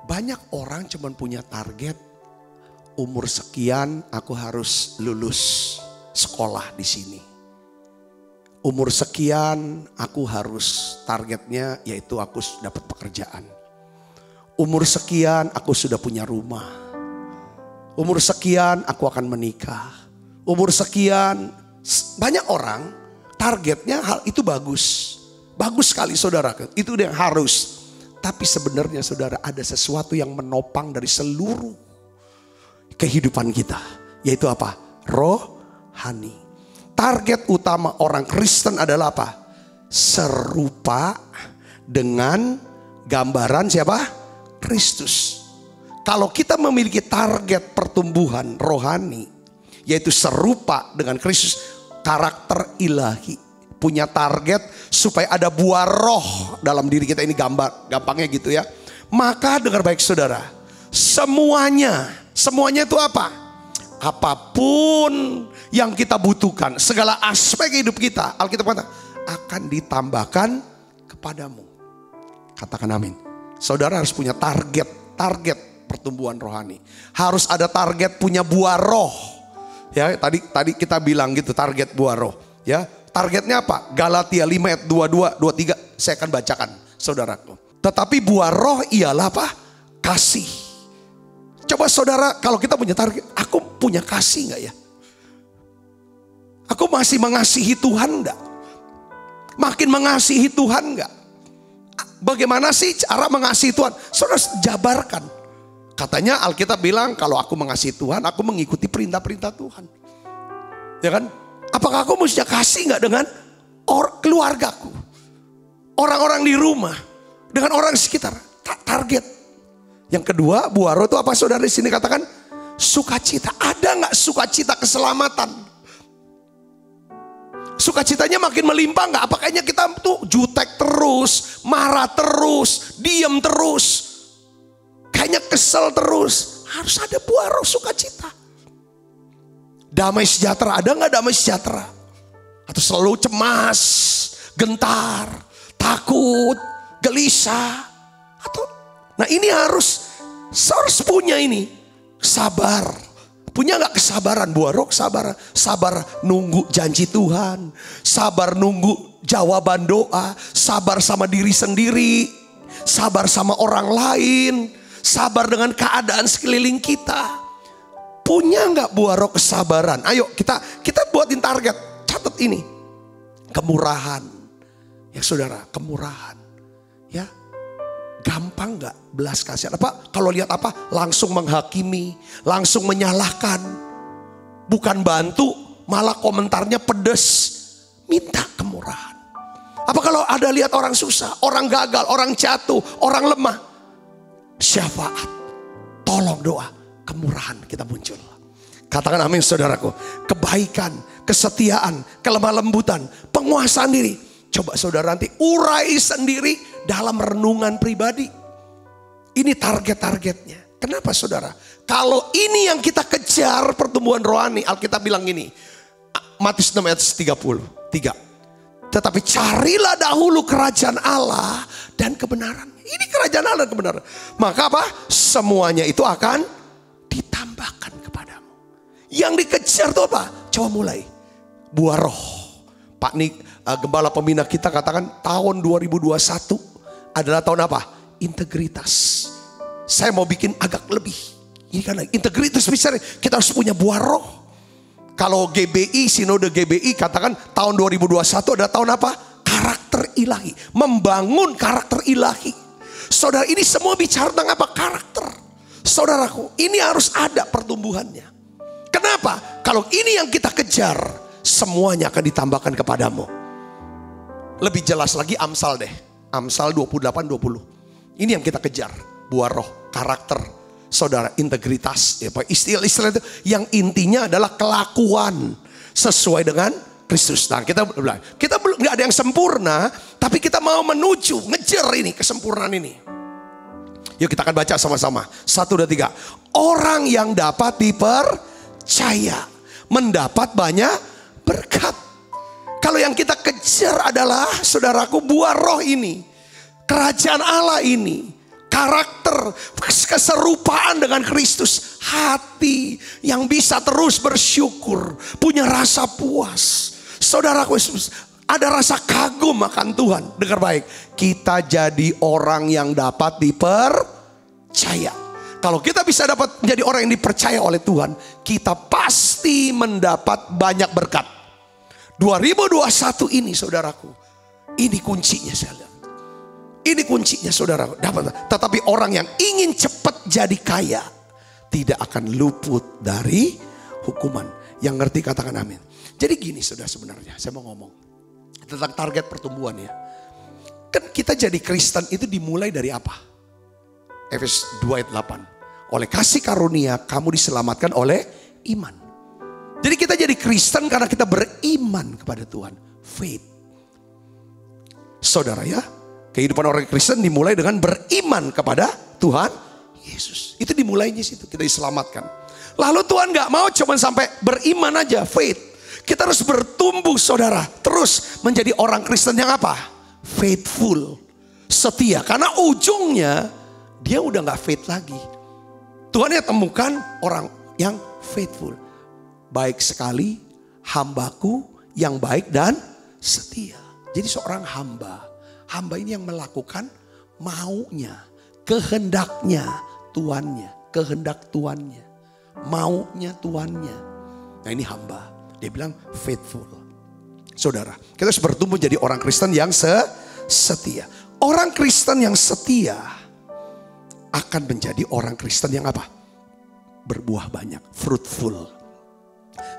banyak orang cuma punya target, umur sekian aku harus lulus sekolah di sini. Umur sekian aku harus targetnya yaitu aku dapat pekerjaan. Umur sekian aku sudah punya rumah. Umur sekian aku akan menikah. Umur sekian, banyak orang targetnya hal itu bagus. Bagus sekali saudara, itu yang harus. Tapi sebenarnya saudara ada sesuatu yang menopang dari seluruh kehidupan kita, yaitu apa? Rohani. Target utama orang Kristen adalah apa? Serupa dengan gambaran siapa? Kristus. Kalau kita memiliki target pertumbuhan rohani, yaitu serupa dengan Kristus, karakter ilahi, punya target supaya ada buah roh dalam diri kita, ini gampangnya gitu ya. Maka dengar baik saudara, semuanya itu apa? Apapun yang kita butuhkan, segala aspek hidup kita, Alkitab kata, akan ditambahkan kepadamu. Katakan amin. Saudara harus punya target target pertumbuhan rohani. Harus ada target punya buah roh. Ya, tadi kita bilang gitu, target buah roh. Ya, targetnya apa? Galatia 5 ayat 22, 23 saya akan bacakan, saudaraku. Tetapi buah roh ialah apa? Kasih. Coba saudara, kalau kita punya target, aku punya kasih enggak ya? Aku masih mengasihi Tuhan enggak? Makin mengasihi Tuhan enggak? Bagaimana sih cara mengasihi Tuhan? Saudara jabarkan. Katanya Alkitab bilang kalau aku mengasihi Tuhan, aku mengikuti perintah-perintah Tuhan. Ya kan? Apakah aku mesti kasih enggak dengan keluargaku? Orang-orang di rumah, dengan orang sekitar. Target. Yang kedua, buah roh itu apa saudara di sini katakan? Sukacita. Ada enggak sukacita keselamatan? Sukacitanya makin melimpah enggak? Apa kayaknya kita tuh jutek terus, marah terus, diam terus, kayaknya kesel terus? Harus ada buah roh sukacita. Damai sejahtera, ada nggak damai sejahtera? Atau selalu cemas, gentar, takut, gelisah? Atau, nah ini harus punya ini sabar. Punya gak kesabaran? Buah roh kesabaran. Sabar nunggu janji Tuhan. Sabar nunggu jawaban doa. Sabar sama diri sendiri. Sabar sama orang lain. Sabar dengan keadaan sekeliling kita. Punya gak buah roh kesabaran? Ayo kita buatin target. Catat ini. Kemurahan. Ya saudara, kemurahan. Ya. Gampang gak belas kasihan? Apa? Kalau lihat apa? Langsung menghakimi, langsung menyalahkan. Bukan bantu, malah komentarnya pedes. Minta kemurahan. Apa kalau ada lihat orang susah, orang gagal, orang jatuh, orang lemah? Syafaat, tolong doa, kemurahan kita muncul. Katakan amin saudaraku. Kebaikan, kesetiaan, kelemah lembutan, penguasaan diri. Coba saudara nanti urai sendiri dalam renungan pribadi. Ini target-targetnya. Kenapa saudara? Kalau ini yang kita kejar pertumbuhan rohani, Alkitab bilang gini. Matius 6 ayat 33. Tetapi carilah dahulu kerajaan Allah dan kebenaran. Ini kerajaan Allah dan kebenaran. Maka apa? Semuanya itu akan ditambahkan kepadamu. Yang dikejar itu apa? Coba mulai. Buah roh. Pak Nik, gembala pembina kita katakan tahun 2021 adalah tahun apa? Integritas. Saya mau bikin agak lebih. Ini kan integritas besar. Kita harus punya buah roh. Kalau GBI, Sinode GBI katakan tahun 2021 adalah tahun apa? Karakter ilahi. Membangun karakter ilahi. Saudara, ini semua bicara tentang apa? Karakter. Saudaraku, ini harus ada pertumbuhannya. Kenapa? Kalau ini yang kita kejar, semuanya akan ditambahkan kepadamu. Lebih jelas lagi Amsal deh. Amsal 28-20. Ini yang kita kejar. Buah roh, karakter. Saudara, integritas. Istilah-istilah itu yang intinya adalah kelakuan sesuai dengan Kristus. Nah, kita belum nggak ada yang sempurna, tapi kita mau menuju, ngejar ini kesempurnaan ini. Yuk kita akan baca sama-sama. 1, 2, 3. Orang yang dapat dipercaya mendapat banyak berkat. Kalau yang kita kejar adalah saudaraku buah roh ini, kerajaan Allah ini, karakter, keserupaan dengan Kristus, hati yang bisa terus bersyukur, punya rasa puas. Saudaraku, ada rasa kagum akan Tuhan. Dengar baik, kita jadi orang yang dapat dipercaya. Kalau kita bisa dapat menjadi orang yang dipercaya oleh Tuhan, kita pasti mendapat banyak berkat. 2021 ini saudaraku, ini kuncinya saya lihat. Ini kuncinya saudaraku. Tetapi orang yang ingin cepat jadi kaya tidak akan luput dari hukuman. Yang ngerti katakan amin. Jadi gini saudara, sebenarnya saya mau ngomong tentang target pertumbuhan ya. Kan kita jadi Kristen itu dimulai dari apa? Efesus 2 ayat 8. Oleh kasih karunia kamu diselamatkan oleh iman. Jadi kita jadi Kristen karena kita beriman kepada Tuhan. Faith. Saudara ya, kehidupan orang Kristen dimulai dengan beriman kepada Tuhan Yesus. Itu dimulainya situ, kita diselamatkan. Lalu Tuhan gak mau cuma sampai beriman aja, faith. Kita harus bertumbuh saudara, terus menjadi orang Kristen yang apa? Faithful, setia. Karena ujungnya dia udah gak faith lagi. Tuhan yang temukan orang yang faithful. Baik sekali hambaku yang baik dan setia. Jadi seorang hamba ini yang melakukan maunya, kehendaknya tuannya, kehendak tuannya, maunya tuannya. Nah ini hamba, dia bilang faithful. Saudara, kita harus bertumbuh jadi orang Kristen yang setia. Orang Kristen yang setia akan menjadi orang Kristen yang apa? Berbuah banyak, fruitful.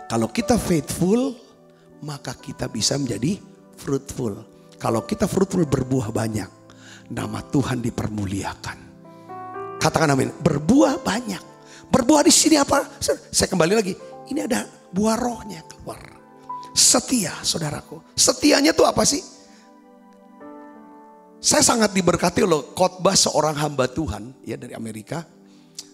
Kalau kita faithful, maka kita bisa menjadi fruitful. Kalau kita fruitful, berbuah banyak, nama Tuhan dipermuliakan. Katakan amin. Berbuah banyak. Berbuah di sini apa? Saya kembali lagi. Ini ada buah rohnya keluar. Setia, saudaraku. Setianya tuh apa sih? Saya sangat diberkati loh khotbah seorang hamba Tuhan ya dari Amerika.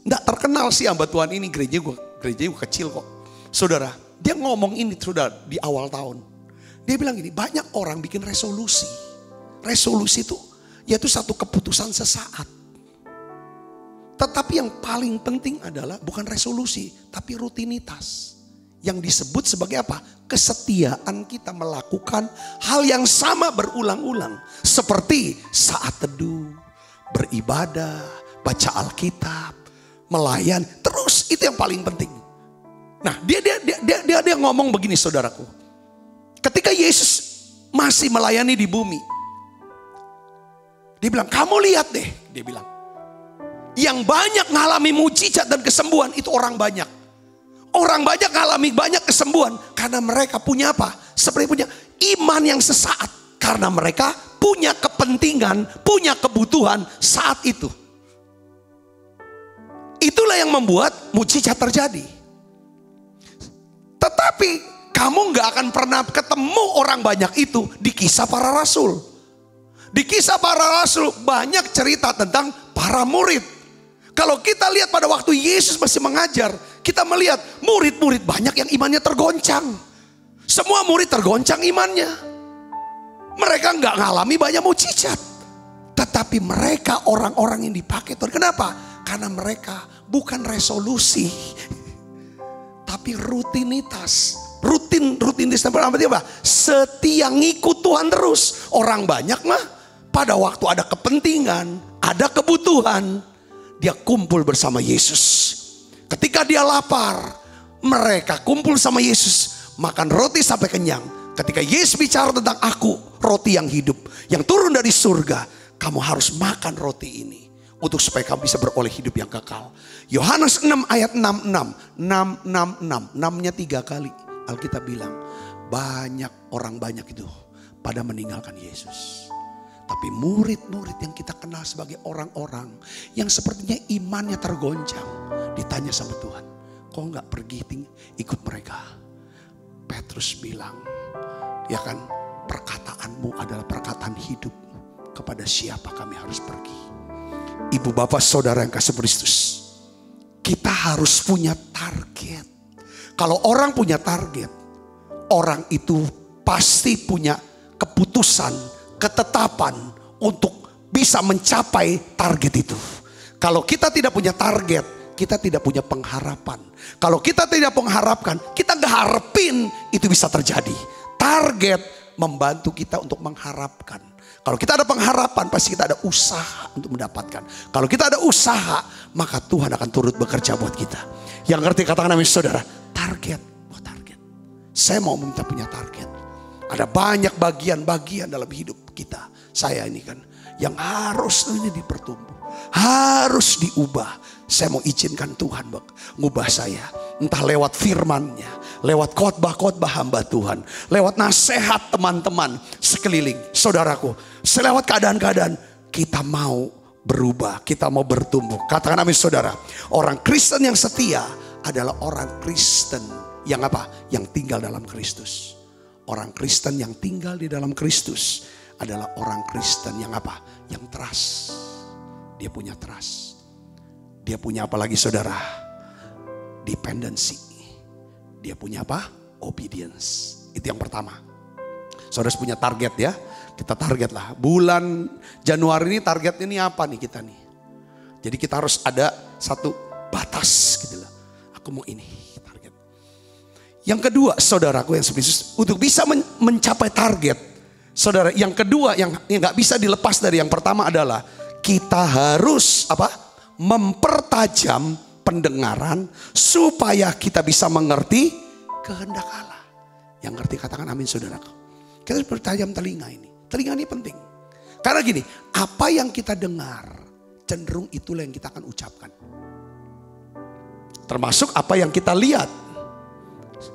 Nggak terkenal sih hamba Tuhan ini, gereja gue kecil kok. Saudara, dia ngomong ini sudah di awal tahun. Dia bilang gini, banyak orang bikin resolusi. Resolusi itu yaitu satu keputusan sesaat. Tetapi yang paling penting adalah bukan resolusi, tapi rutinitas. Yang disebut sebagai apa? Kesetiaan kita melakukan hal yang sama berulang-ulang. Seperti saat teduh, beribadah, baca Alkitab, melayan. Terus itu yang paling penting. Nah dia ngomong begini saudaraku. Ketika Yesus masih melayani di bumi. Dia bilang, kamu lihat deh. Dia bilang, yang banyak ngalami mujizat dan kesembuhan itu orang banyak. Orang banyak ngalami banyak kesembuhan karena mereka punya apa? Seperti punya iman yang sesaat. Karena mereka punya kepentingan, punya kebutuhan saat itu. Itulah yang membuat mujizat terjadi. Tetapi kamu gak akan pernah ketemu orang banyak itu di kisah para rasul. Di kisah para rasul banyak cerita tentang para murid. Kalau kita lihat pada waktu Yesus masih mengajar, kita melihat murid-murid banyak yang imannya tergoncang. Semua murid tergoncang imannya. Mereka nggak ngalami banyak mujizat. Tetapi mereka orang-orang yang dipakai Tuhan. Kenapa? Karena mereka bukan resolusi. Tapi rutinitas. Rutinitas apa? Setia ngikut Tuhan terus. Orang banyak mah pada waktu ada kepentingan, ada kebutuhan, dia kumpul bersama Yesus. Ketika dia lapar, mereka kumpul sama Yesus, makan roti sampai kenyang. Ketika Yesus bicara tentang aku, roti yang hidup, yang turun dari surga, kamu harus makan roti ini untuk supaya kamu bisa beroleh hidup yang kekal. Yohanes 6 ayat 66, 6nya 3 kali. Alkitab bilang, orang banyak itu pada meninggalkan Yesus. Tapi murid-murid yang kita kenal sebagai orang-orang yang sepertinya imannya tergoncang. Ditanya sama Tuhan, kok gak pergi ikut mereka? Petrus bilang, ya kan, perkataanmu adalah perkataan hidup. Kepada siapa kami harus pergi? Ibu bapak saudara yang kasih Kristus, kita harus punya target. Kalau orang punya target, orang itu pasti punya keputusan, ketetapan untuk bisa mencapai target itu. Kalau kita tidak punya target, kita tidak punya pengharapan. Kalau kita tidak mengharapkan, kita gak harapin itu bisa terjadi. Target membantu kita untuk mengharapkan. Kalau kita ada pengharapan, pasti kita ada usaha untuk mendapatkan. Kalau kita ada usaha, maka Tuhan akan turut bekerja buat kita. Yang ngerti katakan amin saudara. Target, target. Saya mau minta punya target. Ada banyak bagian-bagian dalam hidup kita. Saya ini kan yang harus ini dipertumbuh. Harus diubah. Saya mau izinkan Tuhan mengubah saya. Entah lewat firman-Nya, lewat khotbah-khotbah hamba Tuhan, lewat nasihat teman-teman sekeliling, saudaraku. Selewat keadaan-keadaan kita mau berubah, kita mau bertumbuh. Katakan amin saudara. Orang Kristen yang setia adalah orang Kristen yang apa? Yang tinggal dalam Kristus. Orang Kristen yang tinggal di dalam Kristus adalah orang Kristen yang apa? Yang trust. Dia punya trust. Dia punya apa lagi saudara? Dependency. Dia punya apa? Obedience. Itu yang pertama. Saudara punya target ya. Kita target lah. Bulan Januari ini target ini apa nih kita nih? Jadi kita harus ada satu batas gitu loh. Aku mau ini target. Yang kedua, saudaraku yang spesies, untuk bisa mencapai target, saudara, yang kedua yang nggak bisa dilepas dari yang pertama adalah kita harus apa? Mempertajam pendengaran supaya kita bisa mengerti kehendak Allah. Yang ngerti katakan amin, saudaraku. Kita harus pertajam telinga ini. Telinga ini penting. Karena gini, apa yang kita dengar cenderung itulah yang kita akan ucapkan. Termasuk apa yang kita lihat,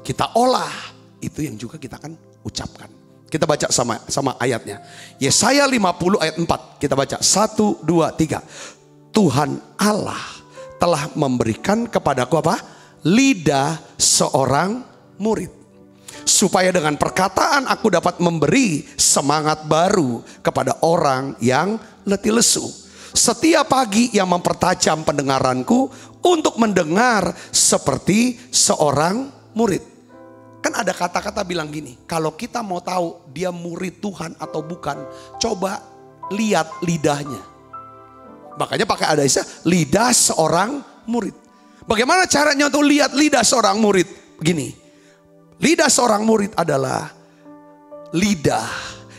kita olah, itu yang juga kita akan ucapkan. Kita baca sama ayatnya. Yesaya 50 ayat 4. Kita baca 1, 2, 3. Tuhan Allah telah memberikan kepadaku apa? Lidah seorang murid. Supaya dengan perkataan aku dapat memberi semangat baru kepada orang yang letih lesu. Setiap pagi yang mempertajam pendengaranku untuk mendengar seperti seorang murid. Kan ada kata-kata bilang gini, kalau kita mau tahu dia murid Tuhan atau bukan, coba lihat lidahnya. Makanya pakai ada istilah lidah seorang murid. Bagaimana caranya untuk lihat lidah seorang murid? Begini, lidah seorang murid adalah lidah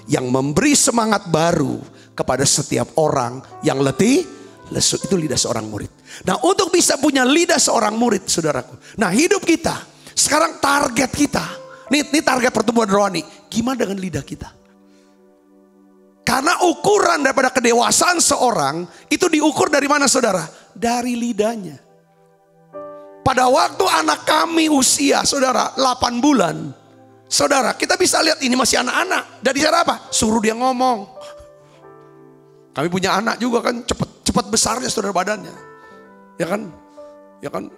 yang memberi semangat baru kepada setiap orang yang letih lesu. Itu lidah seorang murid. Nah, untuk bisa punya lidah seorang murid, saudaraku. Nah, hidup kita sekarang target kita. Ini target pertumbuhan rohani. Gimana dengan lidah kita? Karena ukuran daripada kedewasaan seorang itu diukur dari mana, saudara? Dari lidahnya. Pada waktu anak kami usia, saudara, 8 bulan. Saudara, kita bisa lihat ini masih anak-anak. Dari cara apa? Suruh dia ngomong. Kami punya anak juga kan, cepat besarnya saudara badannya. Ya kan,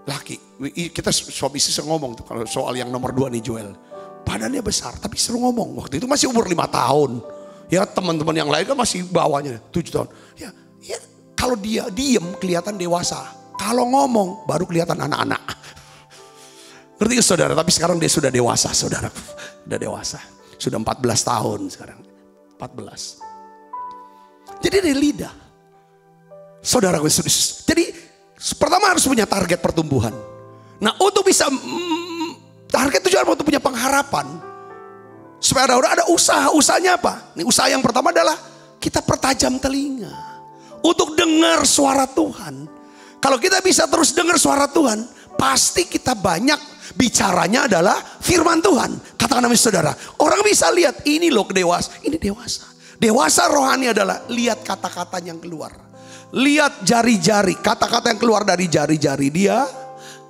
laki. Kita suami istri ngomong tuh, kalau soal yang nomor 2 nih Joel. Badannya besar, tapi seru ngomong. Waktu itu masih umur 5 tahun. Ya teman-teman yang lain kan masih bawahnya 7 tahun. Ya kalau dia diem kelihatan dewasa. Kalau ngomong baru kelihatan anak-anak. Ngerti ya saudara? Tapi sekarang dia sudah dewasa, saudara. Sudah dewasa. Sudah 14 tahun sekarang. 14. Jadi dari lidah. Saudara, jadi pertama harus punya target pertumbuhan. Nah, untuk bisa target tujuan untuk punya pengharapan. Supaya ada usaha. Usahanya apa? Nih, usaha yang pertama adalah kita pertajam telinga. Untuk dengar suara Tuhan. Kalau kita bisa terus dengar suara Tuhan, pasti kita banyak bicaranya adalah firman Tuhan. Katakan amin, saudara. Orang bisa lihat ini loh dewasa. Ini dewasa. Dewasa rohani adalah lihat kata-kata yang keluar. Lihat jari-jari, kata-kata yang keluar dari jari-jari dia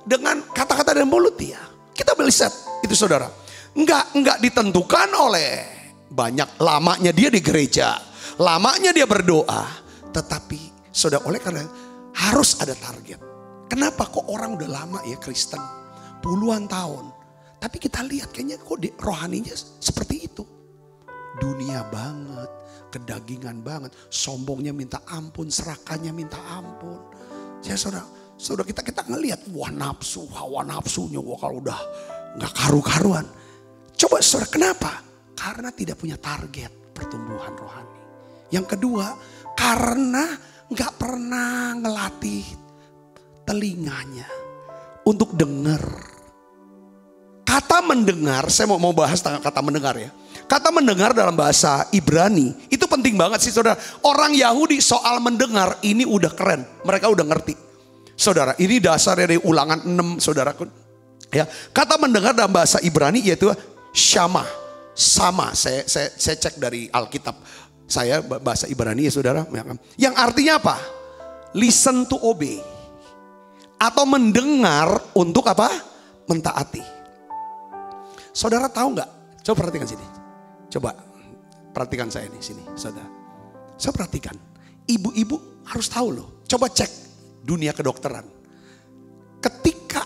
dengan kata-kata dari mulut dia. Kita melihat itu, saudara. Enggak ditentukan oleh banyak lamanya dia di gereja, lamanya dia berdoa, tetapi saudara, oleh karena harus ada target. Kenapa kok orang udah lama ya Kristen, puluhan tahun, tapi kita lihat kayaknya kok rohaninya seperti itu. Dunia banget, kedagingan banget, sombongnya minta ampun, serakannya minta ampun. Ya saudara kita ngelihat, wah nafsu, hawa nafsunya, wah kalau udah nggak karu-karuan. Coba saudara, kenapa? Karena tidak punya target pertumbuhan rohani. Yang kedua, karena nggak pernah ngelatih telinganya untuk dengar. Kata mendengar, saya mau bahas tentang kata mendengar ya. Kata mendengar dalam bahasa Ibrani itu penting banget sih saudara. Orang Yahudi soal mendengar ini udah keren. Mereka udah ngerti. Saudara, ini dasar dari Ulangan 6 saudaraku. Ya, kata mendengar dalam bahasa Ibrani yaitu syama. Sama, saya cek dari Alkitab. Saya bahasa Ibrani ya saudara. Yang artinya apa? Listen to obey. Atau mendengar untuk apa? Mentaati. Saudara tahu nggak? Coba perhatikan sini. Coba perhatikan saya di sini, saudara. Saya perhatikan, ibu-ibu harus tahu loh. Coba cek dunia kedokteran. Ketika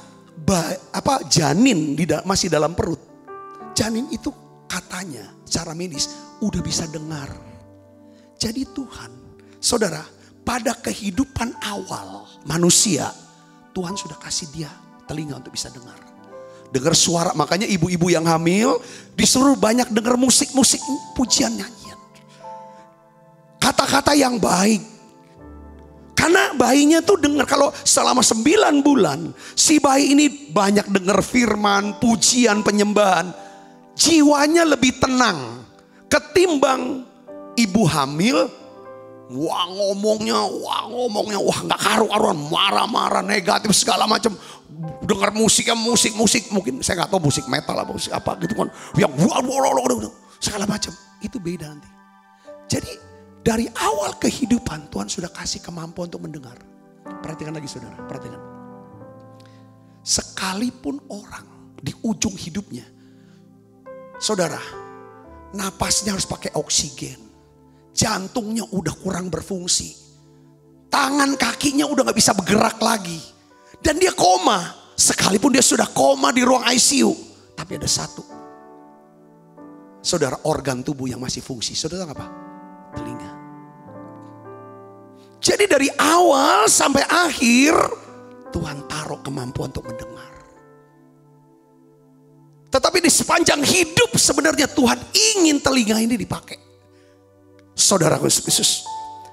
janin masih dalam perut, janin itu katanya secara medis udah bisa dengar. Jadi Tuhan, saudara, pada kehidupan awal manusia, Tuhan sudah kasih dia telinga untuk bisa dengar. Dengar suara, makanya ibu-ibu yang hamil disuruh banyak dengar musik-musik, pujian, nyanyian. Kata-kata yang baik. Karena Karena bayinya tuh dengar, kalau selama 9 bulan si bayi ini banyak dengar firman, pujian, penyembahan. Jiwanya lebih tenang ketimbang ibu hamil. Wah ngomongnya, wah gak karu-karuan, marah-marah, negatif segala macam. Dengar musik mungkin saya gak tahu musik metal apa musik apa gitu kan. Yang segala macam. Itu beda nanti. Jadi dari awal kehidupan Tuhan sudah kasih kemampuan untuk mendengar. Perhatikan lagi saudara, perhatikan. Sekalipun orang di ujung hidupnya, saudara, napasnya harus pakai oksigen. Jantungnya udah kurang berfungsi. Tangan kakinya udah gak bisa bergerak lagi. Dan dia koma. Sekalipun dia sudah koma di ruang ICU. Tapi ada satu, saudara, organ tubuh yang masih fungsi. Saudara apa? Telinga. Jadi dari awal sampai akhir Tuhan taruh kemampuan untuk mendengar. Tetapi di sepanjang hidup sebenarnya Tuhan ingin telinga ini dipakai. Saudaraku Yesus,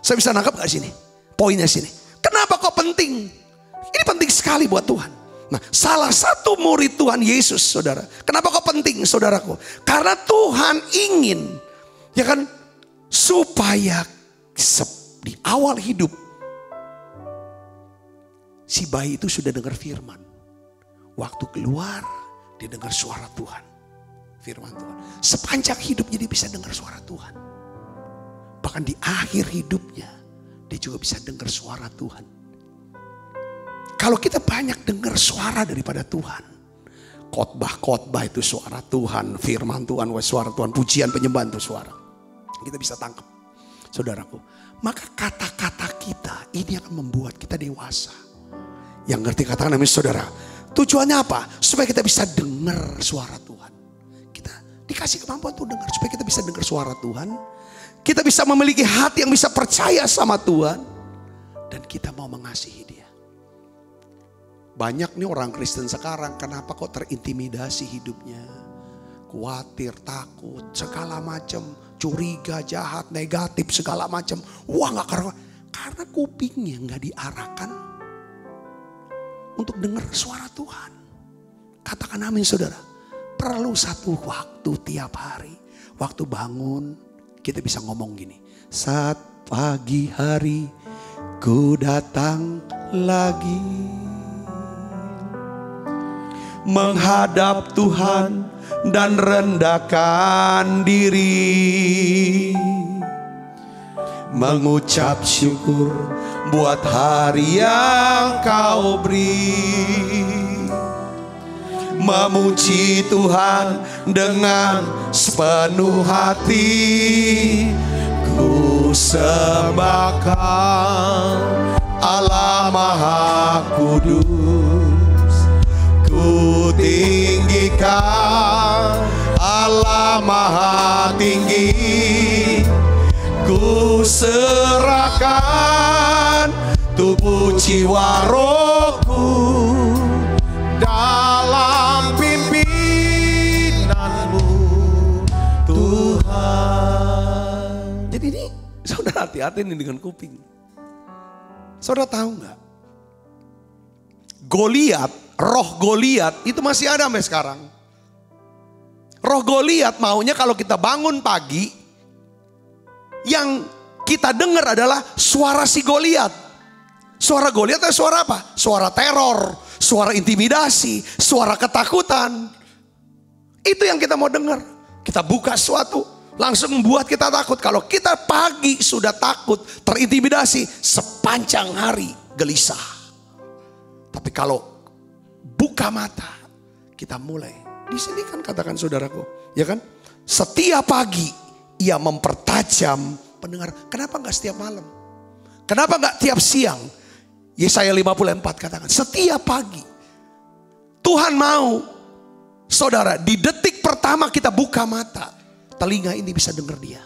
saya bisa nangkap gak sini? Poinnya sini. Kenapa kok penting? Ini penting sekali buat Tuhan. Nah, salah satu murid Tuhan Yesus, saudara. Kenapa kok penting, saudaraku? Karena Tuhan ingin, ya kan, supaya di awal hidup si bayi itu sudah dengar firman. Waktu keluar, dia dengar suara Tuhan. Firman Tuhan. Sepanjang hidupnya dia bisa dengar suara Tuhan. Bahkan di akhir hidupnya dia juga bisa dengar suara Tuhan. Kalau kita banyak dengar suara daripada Tuhan, khotbah itu suara Tuhan, firman Tuhan, suara Tuhan, pujian, penyembahan itu suara. Kita bisa tangkap, saudaraku. Maka kata-kata kita ini akan membuat kita dewasa. Yang ngerti katakan amin saudara. Tujuannya apa? Supaya kita bisa dengar suara Tuhan. Kita dikasih kemampuan untuk dengar supaya kita bisa dengar suara Tuhan. Kita bisa memiliki hati yang bisa percaya sama Tuhan. Dan kita mau mengasihi Dia. Banyak nih orang Kristen sekarang, kenapa kok terintimidasi hidupnya? Khawatir, takut, segala macam, curiga, jahat, negatif, segala macam. Wah gak karena kupingnya gak diarahkan untuk dengar suara Tuhan. Katakan amin saudara. Perlu satu waktu tiap hari. Waktu bangun, kita bisa ngomong gini. Saat pagi hari ku datang lagi menghadap Tuhan dan rendahkan diri, mengucap syukur buat hari yang Kau beri, memuji Tuhan dengan sepenuh hati. Ku sembahkan Allah Maha Kudus, ku tinggikan Allah Maha Tinggi, ku serahkan tubuh jiwa rohku dalam pimpinanmu Tuhan. Jadi ini saudara hati-hati nih dengan kuping. Saudara tahu nggak? Goliat, roh Goliat itu masih ada sampai sekarang. Roh Goliat maunya kalau kita bangun pagi, yang kita dengar adalah suara si Goliat. Suara Goliat itu suara apa? Suara teror, suara intimidasi, suara ketakutan. Itu yang kita mau dengar. Kita buka sesuatu, langsung membuat kita takut. Kalau kita pagi sudah takut, terintimidasi, sepanjang hari gelisah. Tapi kalau buka mata, kita mulai. Di sini kan katakan saudaraku, ya kan? Setiap pagi ia mempertajam pendengar. Kenapa enggak setiap malam? Kenapa enggak tiap siang? Yesaya 54 katakan, setiap pagi. Tuhan mau, saudara, di detik pertama kita buka mata, telinga ini bisa dengar Dia.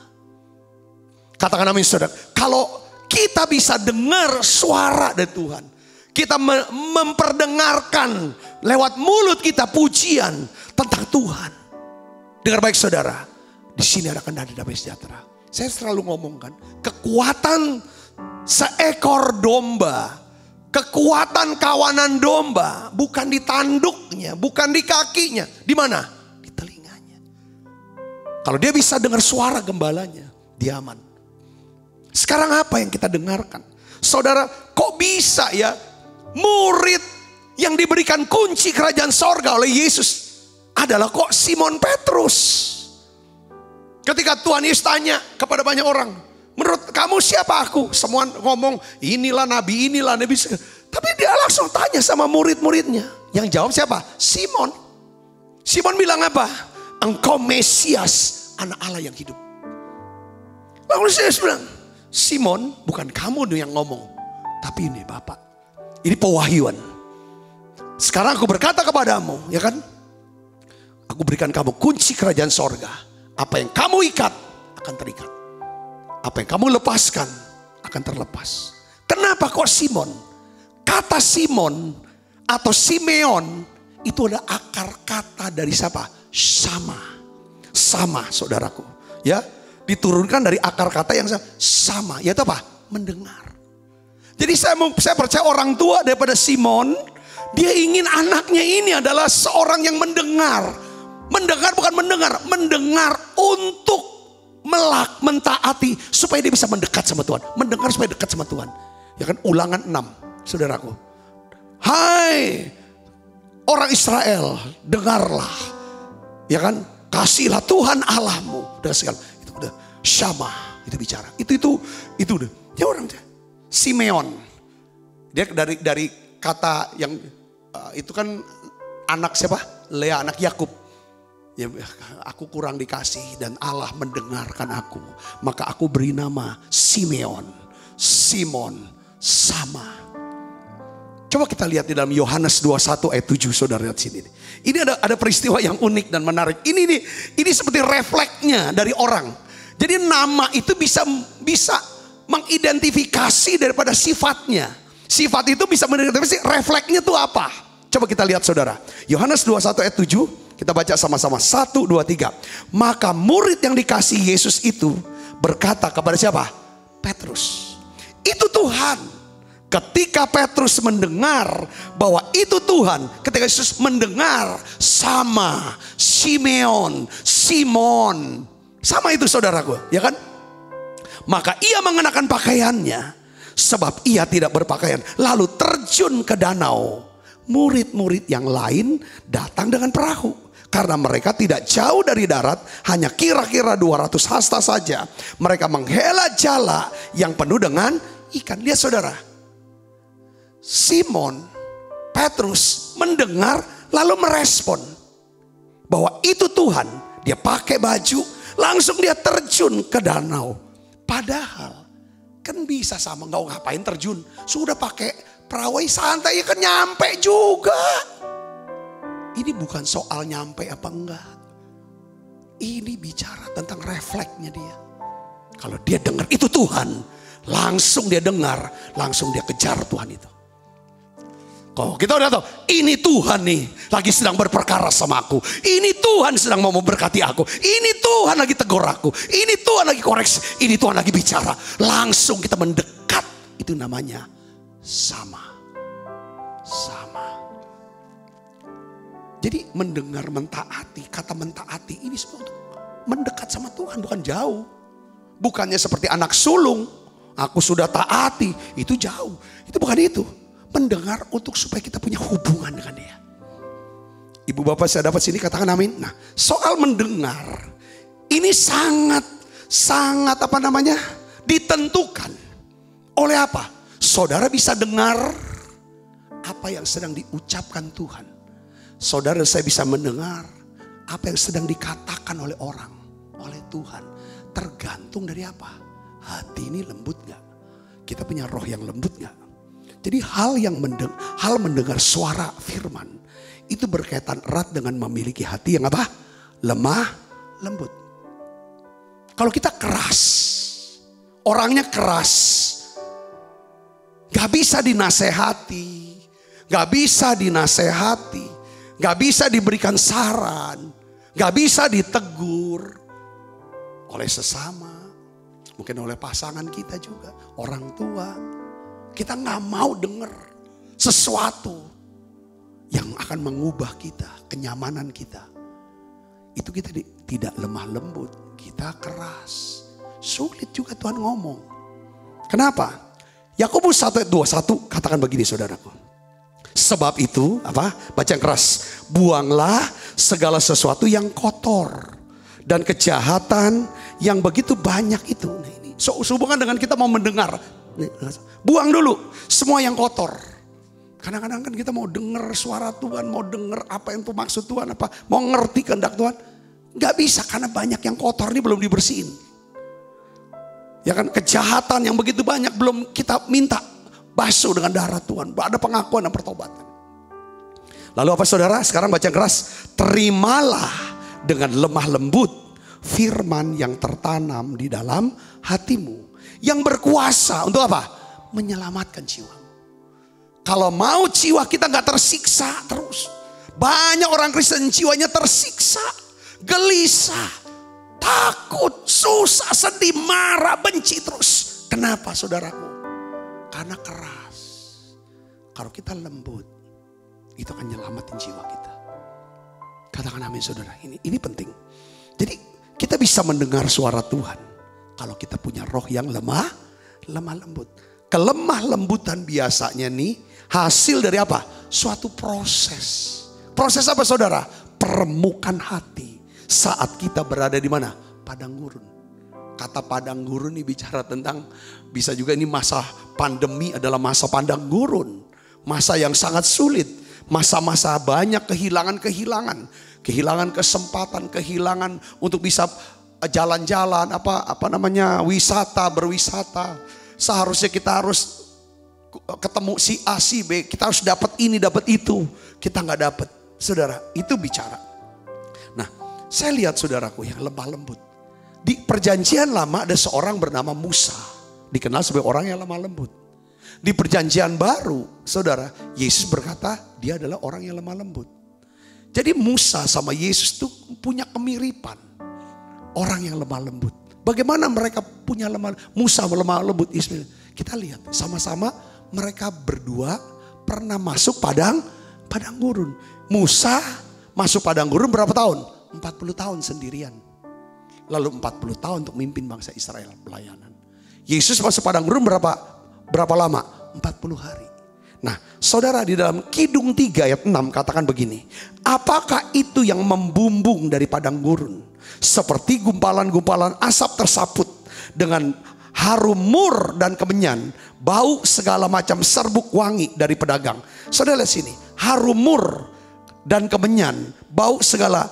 Katakan amin saudara. Kalau kita bisa dengar suara dari Tuhan, kita memperdengarkan lewat mulut kita pujian tentang Tuhan. Dengar baik saudara, di sini akan ada damai sejahtera. Saya selalu ngomongkan, kekuatan Seekor domba, kekuatan kawanan domba bukan di tanduknya, bukan di kakinya. Di mana? Di telinganya. Kalau dia bisa dengar suara gembalanya, dia aman. Sekarang apa yang kita dengarkan? Saudara, kok bisa ya murid yang diberikan kunci kerajaan sorga oleh Yesus adalah kok Simon Petrus. Ketika Tuhan Yesus tanya kepada banyak orang, menurut kamu siapa aku? Semua ngomong inilah nabi, inilah nabi. Tapi dia langsung tanya sama murid-muridnya. Yang jawab siapa? Simon. Simon bilang apa? Engkau Mesias, anak Allah yang hidup. Lalu Yesus bilang, Simon, bukan kamu yang ngomong, tapi ini Bapak. Ini pewahyuan. Sekarang aku berkata kepadamu, ya kan? Aku berikan kamu kunci kerajaan sorga. Apa yang kamu ikat akan terikat. Apa yang kamu lepaskan akan terlepas. Kenapa kok Simon? Kata Simon atau Simeon itu ada akar kata dari siapa? Sama. Sama, saudaraku. Ya, diturunkan dari akar kata yang sama. Yaitu apa? Mendengar. Jadi saya percaya orang tua daripada Simon, dia ingin anaknya ini adalah seorang yang mendengar. Mendengar bukan mendengar, mendengar untuk mentaati supaya dia bisa mendekat sama Tuhan. Mendengar supaya dekat sama Tuhan. Ya kan, Ulangan 6, saudaraku. Hai orang Israel, dengarlah. Ya kan, kasihlah Tuhan Allahmu dan segala. Itu udah Syama, itu bicara. Itu udah. Ya orang Simeon. Dia dari kata yang itu kan anak siapa? Lea, anak Yakub. Ya, aku kurang dikasih dan Allah mendengarkan aku. Maka aku beri nama Simeon. Simon, sama. Coba kita lihat di dalam Yohanes 21 ayat 7, saudara lihat sini. Ini ada peristiwa yang unik dan menarik. Ini seperti refleksnya dari orang. Jadi nama itu bisa mengidentifikasi daripada sifatnya. Sifat itu bisa mengidentifikasi refleksnya itu apa. Coba kita lihat saudara. Yohanes 21 ayat 7. Kita baca sama-sama. 1, 2, 3. Maka murid yang dikasih Yesus itu berkata kepada siapa? Petrus. Itu Tuhan. Ketika Petrus mendengar bahwa itu Tuhan. Ketika Yesus mendengar sama Simeon, Simon. Sama itu saudaraku, ya kan? Maka ia mengenakan pakaiannya. Sebab ia tidak berpakaian. Lalu terjun ke danau. Murid-murid yang lain datang dengan perahu. Karena mereka tidak jauh dari darat, hanya kira-kira 200 hasta saja. Mereka menghela jala yang penuh dengan ikan. Lihat saudara, Simon Petrus mendengar lalu merespon bahwa itu Tuhan. Dia pakai baju, langsung dia terjun ke danau. Padahal kan bisa sama, nggak ngapain terjun. Sudah pakai perahu santai kan nyampe juga. Ini bukan soal nyampe apa enggak. Ini bicara tentang refleksnya dia. Kalau dia dengar itu Tuhan, langsung dia dengar, langsung dia kejar Tuhan itu. Kalau kita udah tahu, ini Tuhan nih lagi sedang berperkara sama aku. Ini Tuhan sedang mau memberkati aku. Ini Tuhan lagi tegur aku. Ini Tuhan lagi koreksi. Ini Tuhan lagi bicara. Langsung kita mendekat. Itu namanya sama. Jadi mendengar, mentaati, kata mentaati ini semua untuk mendekat sama Tuhan, bukan jauh. Bukannya seperti anak sulung, aku sudah taati, itu jauh. Itu bukan itu. Mendengar untuk supaya kita punya hubungan dengan dia. Ibu bapak saya dapat sini katakan amin. Nah, soal mendengar ini sangat ditentukan oleh apa? Saudara bisa dengar apa yang sedang diucapkan Tuhan. Saudara saya bisa mendengar apa yang sedang dikatakan oleh orang, oleh Tuhan. Tergantung dari apa? Hati ini lembut gak? Kita punya roh yang lembut gak? Jadi hal mendengar suara firman itu berkaitan erat dengan memiliki hati yang apa? Lemah, lembut. Kalau kita keras, orangnya keras, gak bisa dinasehati, gak bisa diberikan saran, gak bisa ditegur oleh sesama, Mungkin oleh pasangan kita juga, orang tua. Kita gak mau dengar sesuatu yang akan mengubah kita, kenyamanan kita. Itu kita tidak lemah lembut, kita keras. Sulit juga Tuhan ngomong. Kenapa? Yakobus 1:21 katakan begini saudaraku. Sebab itu, baca yang keras. Buanglah segala sesuatu yang kotor dan kejahatan yang begitu banyak itu. Nah, ini sehubungan dengan kita mau mendengar. Buang dulu semua yang kotor. Kadang-kadang kan kita mau dengar suara Tuhan, mau dengar apa yang itu maksud Tuhan, mau ngerti kehendak Tuhan. Gak bisa karena banyak yang kotor ini belum dibersihin. Ya kan, kejahatan yang begitu banyak belum kita minta basuh dengan darah Tuhan. Ada pengakuan dan pertobatan. Lalu apa saudara? Sekarang baca yang keras. Terimalah dengan lemah lembut firman yang tertanam di dalam hatimu. Yang berkuasa untuk apa? Menyelamatkan jiwa. Kalau mau jiwa kita gak tersiksa terus. Banyak orang Kristen jiwanya tersiksa, gelisah, takut, susah, sedih, marah, benci terus. Kenapa saudaraku? Karena keras. Kalau kita lembut, itu akan nyelamatin jiwa kita. Katakan amin saudara. Ini penting. Jadi kita bisa mendengar suara Tuhan kalau kita punya roh yang lemah lembut. Kelemah lembutan biasanya nih hasil dari apa? Suatu proses. Proses apa saudara? Peremukan hati. Saat kita berada di mana? Padang gurun. Kata padang gurun ini bicara tentang, bisa juga ini masa pandemi adalah masa padang gurun. Masa yang sangat sulit. Masa-masa banyak kehilangan-kehilangan. Kehilangan kesempatan, kehilangan untuk bisa jalan-jalan, wisata, berwisata. Seharusnya kita harus ketemu si A, si B. Kita harus dapat ini, dapat itu. Kita gak dapat. Saudara, itu bicara. Nah, saya lihat saudaraku yang lemah lembut. Di perjanjian lama ada seorang bernama Musa. Dikenal sebagai orang yang lemah lembut. Di perjanjian baru, saudara, Yesus berkata dia adalah orang yang lemah lembut. Jadi Musa sama Yesus itu punya kemiripan. Orang yang lemah lembut. Bagaimana mereka punya Musa lemah lembut, Yesus. Kita lihat sama-sama mereka berdua pernah masuk padang gurun. Musa masuk padang gurun berapa tahun? 40 tahun sendirian. Lalu 40 tahun untuk memimpin bangsa Israel pelayanan. Yesus masuk padang gurun berapa lama? 40 hari. Nah, saudara, di dalam Kidung 3 ayat 6 katakan begini. Apakah itu yang membumbung dari padang gurun? Seperti gumpalan-gumpalan asap tersaput dengan harum mur dan kemenyan, bau segala macam serbuk wangi dari pedagang. Saudara lihat sini, harum mur dan kemenyan, bau segala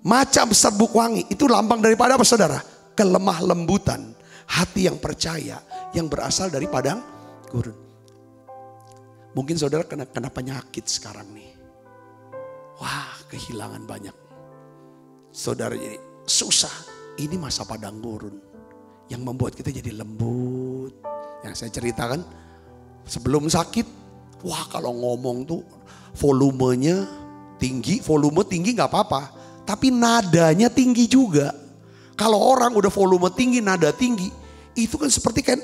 macam serbuk wangi. Itu lambang daripada apa saudara? Kelemah lembutan hati yang percaya, yang berasal dari padang gurun. Mungkin saudara kena penyakit sekarang nih. Wah, kehilangan banyak. Saudara jadi susah. Ini masa padang gurun yang membuat kita jadi lembut. Yang saya ceritakan sebelum sakit, wah kalau ngomong tuh volumenya tinggi, volume tinggi gak apa-apa. Tapi nadanya tinggi juga. Kalau orang udah volume tinggi, nada tinggi, itu kan seperti kan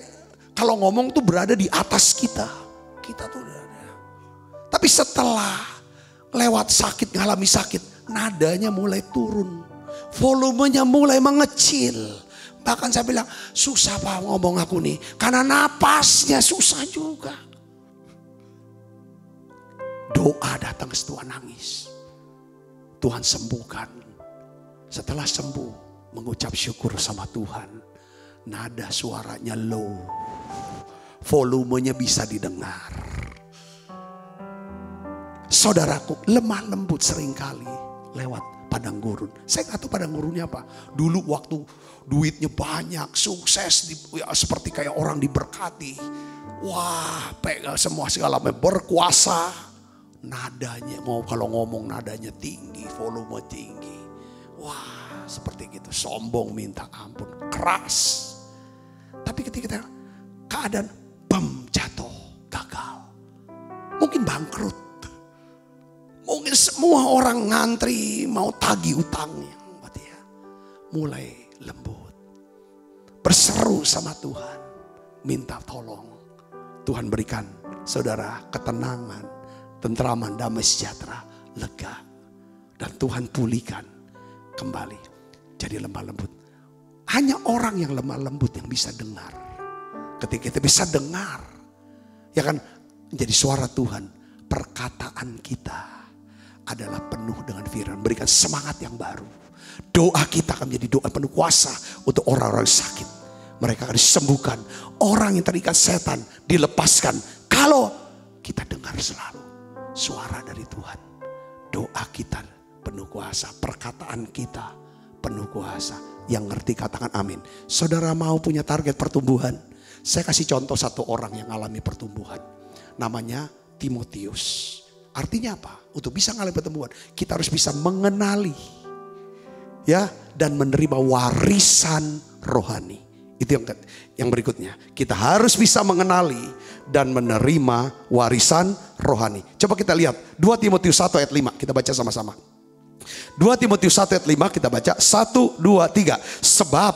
kalau ngomong tuh berada di atas kita. Kita tuh ada. Tapi setelah lewat sakit, ngalami sakit, nadanya mulai turun. Volumenya mulai mengecil. Bahkan saya bilang, susah Pak ngomong aku nih. Karena napasnya susah juga. Doa datang setelah nangis. Tuhan sembuhkan. Setelah sembuh, mengucap syukur sama Tuhan. Nada suaranya low. Volumenya bisa didengar. Saudaraku, lemah lembut seringkali lewat padang gurun. Saya gak tahu padang gurunnya apa. Dulu waktu duitnya banyak, sukses, seperti kayak orang diberkati. Wah, pegang semua segala macam, berkuasa. Nadanya, mau kalau ngomong nadanya tinggi, volume tinggi. Wah, seperti gitu. Sombong minta ampun, keras. Tapi ketika keadaan jatuh, gagal. Mungkin bangkrut. Mungkin semua orang ngantri mau tagih utangnya. Mulai lembut. berseru sama Tuhan, minta tolong. Tuhan berikan saudara ketenangan, tentraman, damai sejahtera, lega. Dan Tuhan pulihkan kembali jadi lemah lembut. Hanya orang yang lemah lembut yang bisa dengar. Ketika kita bisa dengar, ya kan, menjadi suara Tuhan, perkataan kita adalah penuh dengan firman, berikan semangat yang baru. Doa kita akan menjadi doa penuh kuasa untuk orang-orang sakit. Mereka akan disembuhkan. Orang yang terikat setan dilepaskan. Kalau kita dengar selalu suara dari Tuhan. Doa kita penuh kuasa. Perkataan kita penuh kuasa. Yang ngerti katakan amin. Saudara mau punya target pertumbuhan? Saya kasih contoh satu orang yang alami pertumbuhan. Namanya Timotius. Artinya apa? Untuk bisa mengalami pertumbuhan, kita harus bisa mengenali, ya, dan menerima warisan rohani. Itu yang berikutnya. Kita harus bisa mengenali dan menerima warisan rohani. Coba kita lihat 2 Timotius 1 ayat 5. Kita baca sama-sama. 2 Timotius 1 ayat 5 kita baca 1, 2, 3. Sebab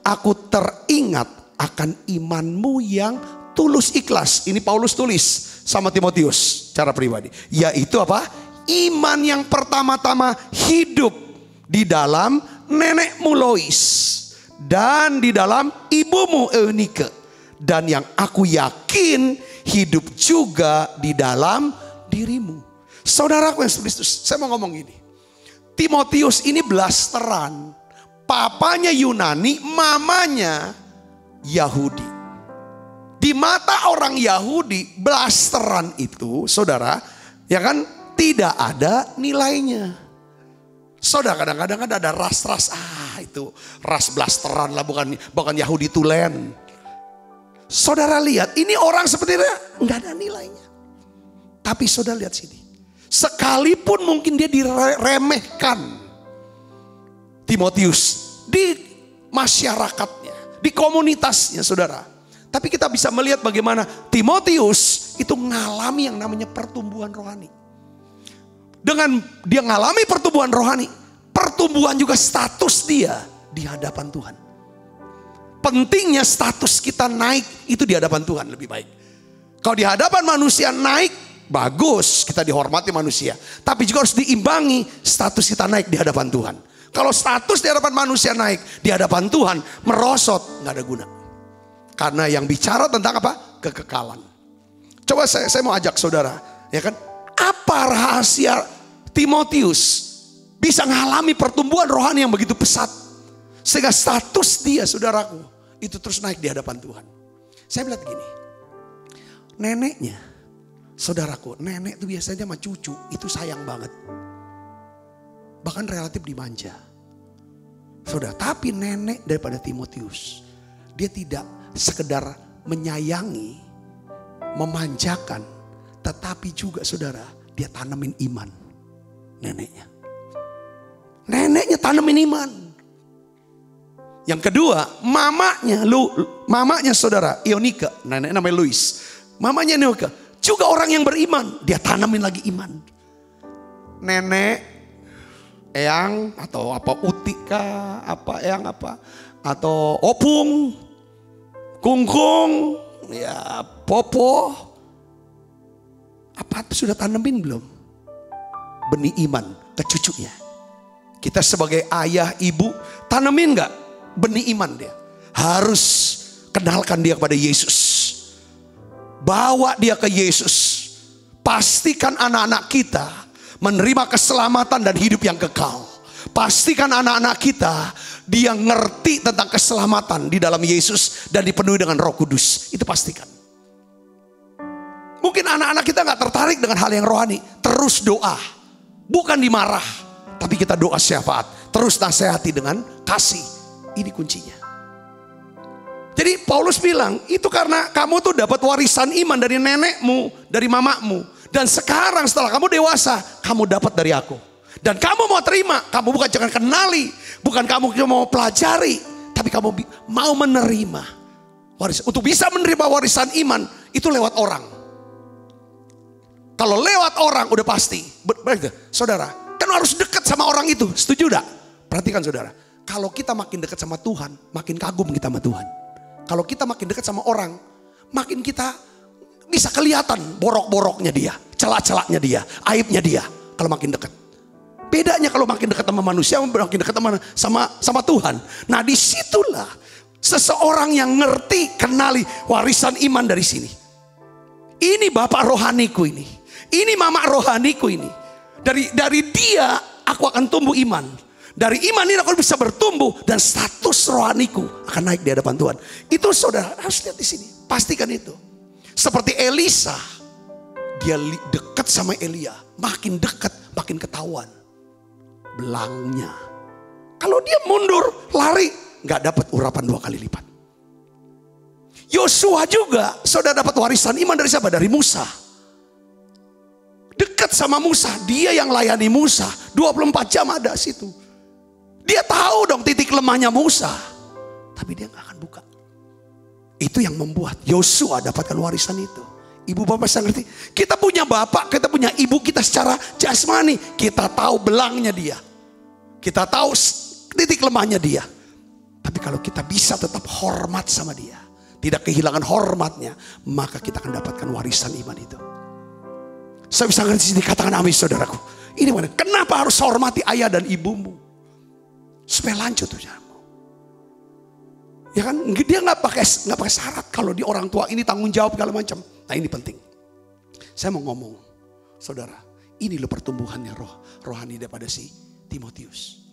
aku teringat akan imanmu yang tulus ikhlas. Ini Paulus tulis sama Timotius secara pribadi. Yaitu apa? Iman yang pertama-tama hidup di dalam nenekmu Lois. Dan di dalam ibumu Eunike. Dan yang aku yakin hidup juga di dalam dirimu. Saudaraku yang Kristus, saya mau ngomong gini. Timotius ini blasteran. Papanya Yunani, mamanya Yahudi. Di mata orang Yahudi, blasteran itu, saudara, ya kan, tidak ada nilainya. Saudara, kadang-kadang ada ras-ras, itu ras blasteran lah, bukan Yahudi tulen. Saudara lihat, ini orang sepertinya nggak ada nilainya. Tapi saudara lihat sini, sekalipun mungkin dia diremehkan, Timotius di masyarakatnya, di komunitasnya, saudara. Tapi kita bisa melihat bagaimana Timotius itu mengalami yang namanya pertumbuhan rohani. Dengan dia mengalami pertumbuhan rohani, pertumbuhan juga status dia di hadapan Tuhan. Pentingnya status kita naik itu di hadapan Tuhan lebih baik. Kalau di hadapan manusia naik, bagus, kita dihormati manusia. Tapi juga harus diimbangi status kita naik di hadapan Tuhan. Kalau status di hadapan manusia naik, di hadapan Tuhan merosot, nggak ada guna. Karena yang bicara tentang apa? Kekekalan. Coba saya mau ajak saudara, ya kan? Apa rahasia Timotius bisa mengalami pertumbuhan rohani yang begitu pesat, sehingga status dia, saudaraku, itu terus naik di hadapan Tuhan. Saya melihat gini, neneknya, saudaraku, nenek itu biasanya sama cucu itu sayang banget, bahkan relatif dimanja, saudara. Tapi nenek daripada Timotius, dia tidak sekedar menyayangi, memanjakan, tetapi juga, saudara, dia tanamin iman. Neneknya tanamin iman. Yang kedua, mamanya saudara Eunike, nenek namanya Lois. Mamanya Eunike juga orang yang beriman, dia tanamin lagi iman. Nenek, eyang atau apa, utika, apa eyang apa, atau opung, kungkung, ya popo, apa sudah tanemin belum benih iman ke cucunya? Kita sebagai ayah, ibu, tanemin gak benih iman dia? Harus kenalkan dia kepada Yesus. Bawa dia ke Yesus. Pastikan anak-anak kita menerima keselamatan dan hidup yang kekal. Pastikan anak-anak kita dia ngerti tentang keselamatan di dalam Yesus dan dipenuhi dengan Roh Kudus. Itu pastikan. Mungkin anak-anak kita gak tertarik dengan hal yang rohani. Terus doa. Bukan dimarah. Tapi kita doa syafaat. Terus nasihati dengan kasih. Ini kuncinya. Jadi Paulus bilang, itu karena kamu tuh dapat warisan iman dari nenekmu, dari mamamu. Dan sekarang setelah kamu dewasa, kamu dapat dari aku. Dan kamu mau terima, kamu bukan jangan kenali. Bukan kamu mau pelajari. Tapi kamu mau menerima warisan. Untuk bisa menerima warisan iman, itu lewat orang. Kalau lewat orang udah pasti. Saudara, kan harus dekat sama orang itu. Setuju gak? Perhatikan saudara. Kalau kita makin dekat sama Tuhan, makin kagum kita sama Tuhan. Kalau kita makin dekat sama orang, makin kita bisa kelihatan borok-boroknya dia, celah-celahnya dia, aibnya dia. Kalau makin dekat. Bedanya kalau makin dekat sama manusia, makin dekat sama Tuhan. Nah, disitulah seseorang yang ngerti, kenali warisan iman dari sini. Ini bapak rohaniku ini. Ini mama rohaniku ini. Dari dia aku akan tumbuh iman. Dari iman ini aku bisa bertumbuh dan status rohaniku akan naik di hadapan Tuhan. Itu saudara harus lihat di sini. Pastikan itu. Seperti Elisa, dia dekat sama Elia, makin dekat makin ketahuan belangnya. Kalau dia mundur, lari, nggak dapat urapan 2 kali lipat. Yosua juga, saudara dapat warisan iman dari siapa? Dari Musa. Dekat sama Musa, dia yang layani Musa, 24 jam ada situ. Dia tahu dong titik lemahnya Musa. Tapi dia gak akan buka. Itu yang membuat Yosua dapatkan warisan itu. Ibu bapak saya ngerti. Kita punya bapak, kita punya ibu kita secara jasmani. Kita tahu belangnya dia. Kita tahu titik lemahnya dia. Tapi kalau kita bisa tetap hormat sama dia. Tidak kehilangan hormatnya. Maka kita akan dapatkan warisan iman itu. Saya bisa ngerti sini, katakan amin saudaraku. Ini mana? Kenapa harus hormati ayah dan ibumu? Supaya lanjut usahamu. Ya kan, dia nggak pakai syarat kalau di orang tua ini tanggung jawab segala macam. Nah ini penting. Saya mau ngomong, saudara, ini loh pertumbuhannya rohani daripada si Timotius.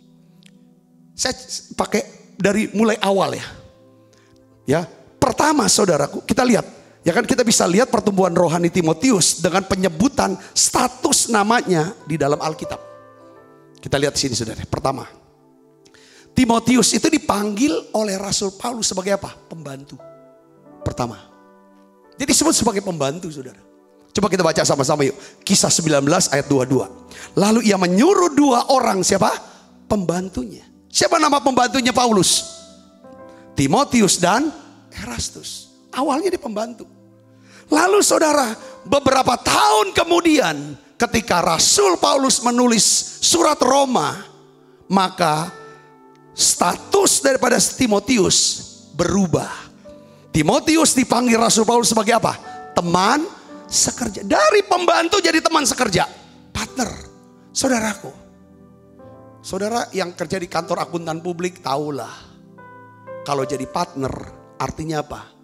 Saya pakai dari mulai awal ya. Ya, pertama saudaraku, kita lihat, ya kan kita bisa lihat pertumbuhan rohani Timotius dengan penyebutan status namanya di dalam Alkitab. Kita lihat di sini saudara. Pertama, Timotius itu dipanggil oleh Rasul Paulus sebagai apa? Pembantu. Pertama. Jadi disebut sebagai pembantu saudara. Coba kita baca sama-sama yuk. Kisah 19 ayat 22. Lalu ia menyuruh 2 orang siapa? Pembantunya. Siapa nama pembantunya Paulus? Timotius dan Erastus. Awalnya dia pembantu. Lalu saudara, beberapa tahun kemudian ketika Rasul Paulus menulis surat Roma, maka status daripada Timotius berubah. Timotius dipanggil Rasul Paulus sebagai apa? Teman sekerja. Dari pembantu jadi teman sekerja. Partner. Saudaraku. Saudara yang kerja di kantor akuntan publik tahulah. Kalau jadi partner artinya apa?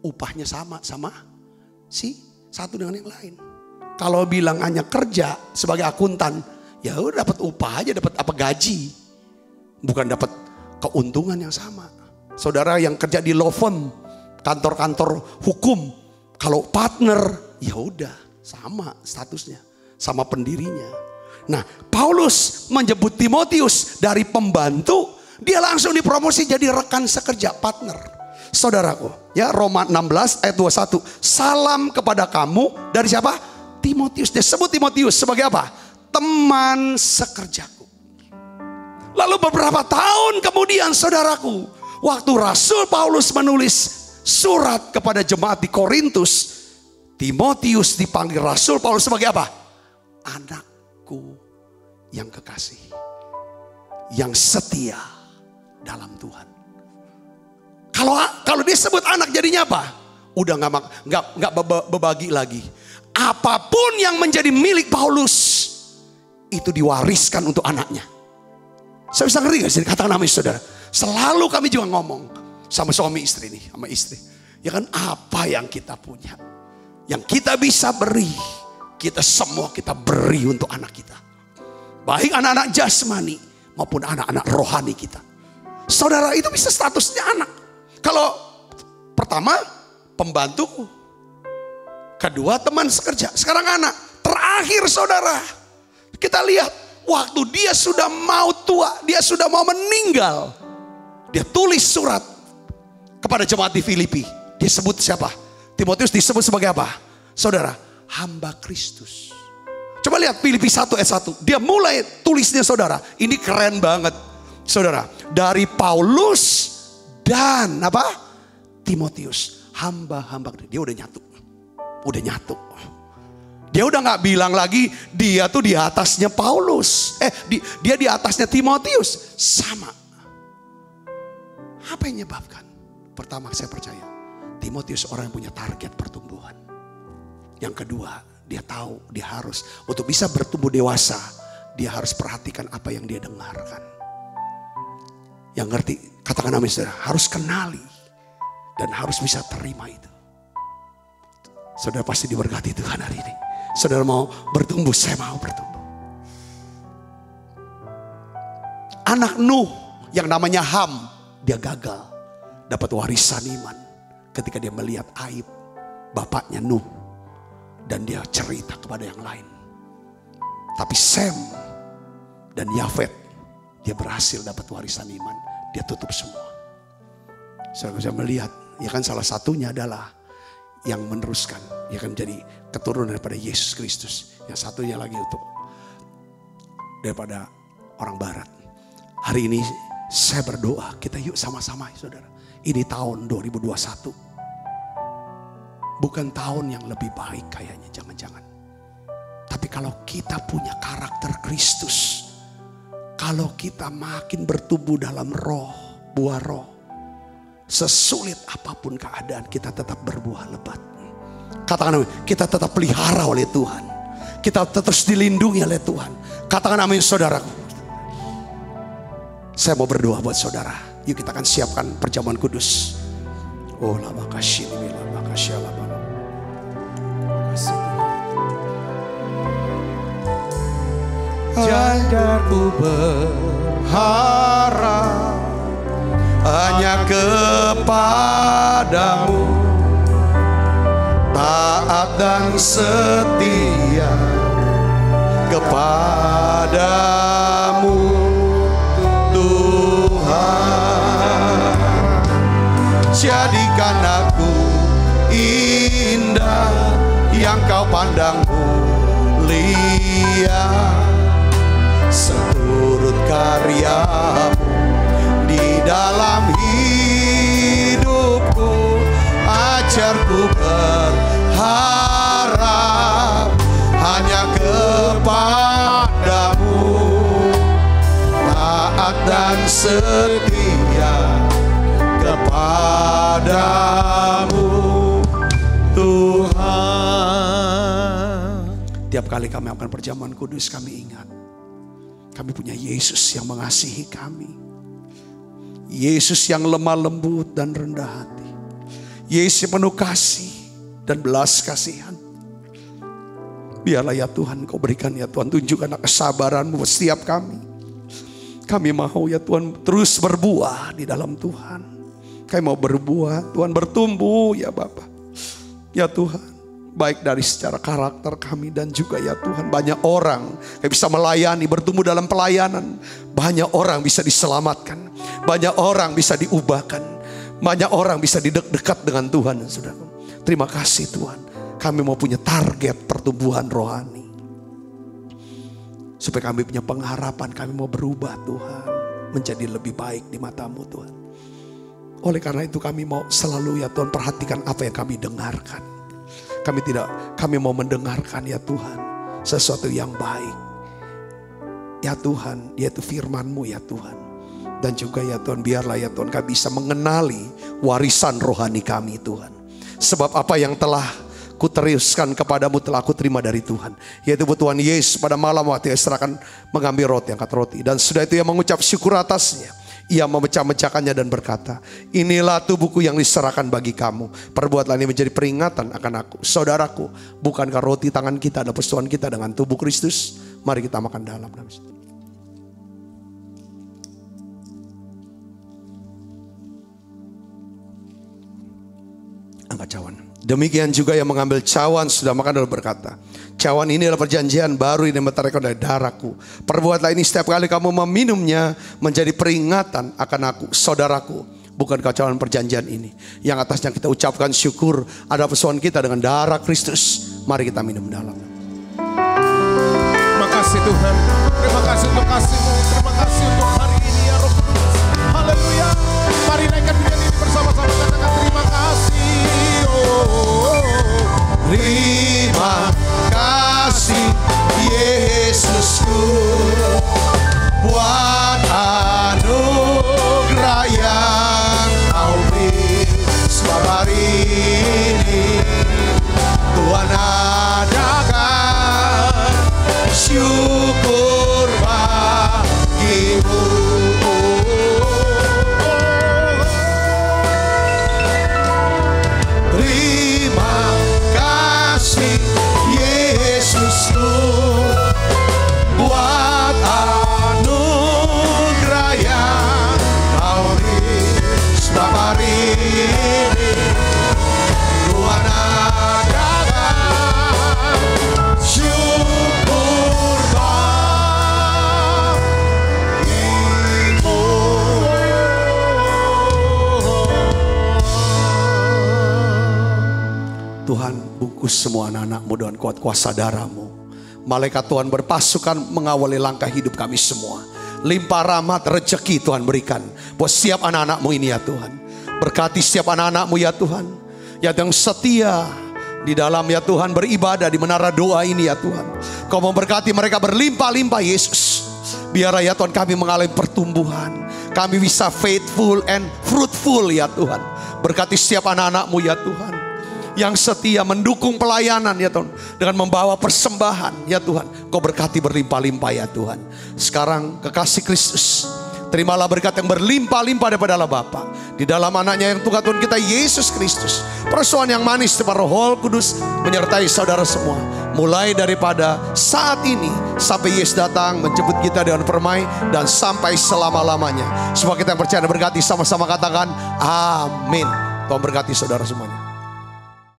Upahnya sama si satu dengan yang lain. Kalau bilang hanya kerja sebagai akuntan, ya udah dapat upah aja, dapat apa gaji. Bukan dapat keuntungan yang sama. Saudara yang kerja di law firm, kantor-kantor hukum, kalau partner, ya udah sama statusnya, sama pendirinya. Nah, Paulus menyebut Timotius dari pembantu, dia langsung dipromosi jadi rekan sekerja, partner. Saudaraku, ya Roma 16 ayat 21. Salam kepada kamu dari siapa? Timotius. Dia sebut Timotius sebagai apa? Teman sekerjaku. Lalu beberapa tahun kemudian saudaraku, waktu Rasul Paulus menulis surat kepada jemaat di Korintus, Timotius dipanggil Rasul Paulus sebagai apa? Anakku yang kekasih, yang setia dalam Tuhan. Kalau disebut anak jadinya apa? Udah nggak berbagi lagi. Apapun yang menjadi milik Paulus itu diwariskan untuk anaknya. Saya bisa ngerti gak sih? Katakan nama saudara. Selalu kami juga ngomong sama suami istri nih, sama istri. Ya kan, apa yang kita punya, yang kita bisa beri, kita semua kita beri untuk anak kita. Baik anak-anak jasmani maupun anak-anak rohani kita. Saudara itu bisa statusnya anak. Kalau pertama pembantuku, kedua teman sekerja, sekarang anak. Terakhir saudara, kita lihat waktu dia sudah mau tua, dia sudah mau meninggal, dia tulis surat kepada jemaat di Filipi. Dia sebut siapa? Timotius disebut sebagai apa? Saudara, hamba Kristus. Coba lihat Filipi 1 ayat 1. Dia mulai tulisnya saudara. Ini keren banget. Saudara, dari Paulus dan apa? Timotius, hamba-hamba. Dia udah nyatu. Udah nyatu. Dia udah gak bilang lagi dia tuh di atasnya Paulus. Dia di atasnya Timotius. Sama. Apa yang menyebabkan? Pertama, saya percaya Timotius orang yang punya target pertumbuhan. Yang kedua, dia tahu dia harus untuk bisa bertumbuh dewasa, dia harus perhatikan apa yang dia dengarkan. Yang ngerti, katakan amin saudara, harus kenali dan harus bisa terima itu. Saudara pasti diberkati Tuhan hari ini. Saudara mau bertumbuh, saya mau bertumbuh. Anak Nuh yang namanya Ham, dia gagal dapat warisan iman ketika dia melihat aib bapaknya Nuh dan dia cerita kepada yang lain. Tapi Sem dan Yafet, dia berhasil dapat warisan iman, dia tutup semua. Saya bisa melihat, ya kan salah satunya adalah yang meneruskan, ya kan menjadi keturunan daripada Yesus Kristus. Yang satunya lagi untuk daripada orang Barat. Hari ini saya berdoa, kita yuk sama-sama saudara. Ini tahun 2021. Bukan tahun yang lebih baik kayaknya, jangan-jangan. Tapi kalau kita punya karakter Kristus, kalau kita makin bertumbuh dalam roh, buah roh, sesulit apapun keadaan kita tetap berbuah lebat. Katakan amin, kita tetap pelihara oleh Tuhan. Kita terus dilindungi oleh Tuhan. Katakan amin saudaraku. Saya mau berdoa buat saudara. Yuk kita akan siapkan perjamuan kudus. Oh lama kasih ini, lama kasih lama. Agar ku berharap hanya kepadamu, taat dan setia kepadamu Tuhan. Jadikan aku indah yang kau pandang mulia, seturut karyamu di dalam hidupku. Ajarku berharap hanya kepadamu, taat dan setia kepadamu Tuhan. Tiap kali kami akan perjamuan kudus, kami ingat kami punya Yesus yang mengasihi kami. Yesus yang lemah lembut dan rendah hati. Yesus yang penuh kasih dan belas kasihan. Biarlah ya Tuhan kau berikan ya Tuhan, tunjukkan kesabaran-Mu setiap kami. Kami mau ya Tuhan terus berbuah di dalam Tuhan. Kami mau berbuah Tuhan, bertumbuh ya Bapa. Ya Tuhan, baik dari secara karakter kami dan juga ya Tuhan banyak orang yang bisa melayani, bertumbuh dalam pelayanan. Banyak orang bisa diselamatkan, banyak orang bisa diubahkan, banyak orang bisa dekat dengan Tuhan. Saudara, terima kasih Tuhan. Kami mau punya target pertumbuhan rohani, supaya kami punya pengharapan, kami mau berubah Tuhan, menjadi lebih baik di mata-Mu Tuhan. Oleh karena itu kami mau selalu ya Tuhan perhatikan apa yang kami dengarkan. Kami mau mendengarkan ya Tuhan sesuatu yang baik. Ya Tuhan, yaitu firman-Mu ya Tuhan. Dan juga ya Tuhan, biarlah ya Tuhan kami bisa mengenali warisan rohani kami Tuhan. Sebab apa yang telah kuteruskan kepadamu telah aku terima dari Tuhan. Yaitu Tuhan Yesus pada malam waktu ia serahkan mengambil roti, angkat roti. Dan sudah itu ia mengucap syukur atasnya. Ia memecah-mecahkannya dan berkata, inilah tubuhku yang diserahkan bagi kamu. Perbuatlah ini menjadi peringatan akan aku. Saudaraku, bukankah roti tangan kita adalah persetujuan kita dengan tubuh Kristus? Mari kita makan dalam. Angkat cawan. Demikian juga yang mengambil cawan sudah makan dan berkata, cawan ini adalah perjanjian baru yang dimeteraikan dari darahku. Perbuatlah ini setiap kali kamu meminumnya menjadi peringatan akan aku, saudaraku. Bukankah cawan perjanjian ini yang atasnya kita ucapkan syukur ada persoalan kita dengan darah Kristus. Mari kita minum dalam. Terima kasih Tuhan. Terima kasih untuk kasih-Mu. Terima kasih untuk hari ini ya Roh Kudus. Haleluya. Mari naikkan pujian ini bersama-sama, katakan terima kasih. Terima kasih Yesusku buat anugerah yang Bungkus semua anak-anakmu dengan kuat kuasa darah-Mu. Malaikat Tuhan berpasukan mengawali langkah hidup kami semua. Limpah rahmat rezeki Tuhan berikan buat setiap anak-anak-Mu ini ya Tuhan. Berkati setiap anak-anak-Mu ya Tuhan, yang setia di dalam ya Tuhan beribadah di menara doa ini ya Tuhan. Kau memberkati mereka berlimpah-limpah Yesus. Biar ya Tuhan kami mengalami pertumbuhan, kami bisa faithful and fruitful ya Tuhan. Berkati setiap anak-anak-Mu ya Tuhan, yang setia mendukung pelayanan ya Tuhan, dengan membawa persembahan ya Tuhan. Kau berkati berlimpah-limpah ya Tuhan. Sekarang kekasih Kristus, terimalah berkat yang berlimpah-limpah daripada Allah Bapa, di dalam anaknya yang Tuhan kita Yesus Kristus. Persoalan yang manis daripada Roh Kudus menyertai saudara semua, mulai daripada saat ini sampai Yesus datang menjemput kita dengan permai, dan sampai selama-lamanya. Semua kita yang percaya dan berkati sama-sama katakan amin. Tuhan berkati saudara semuanya.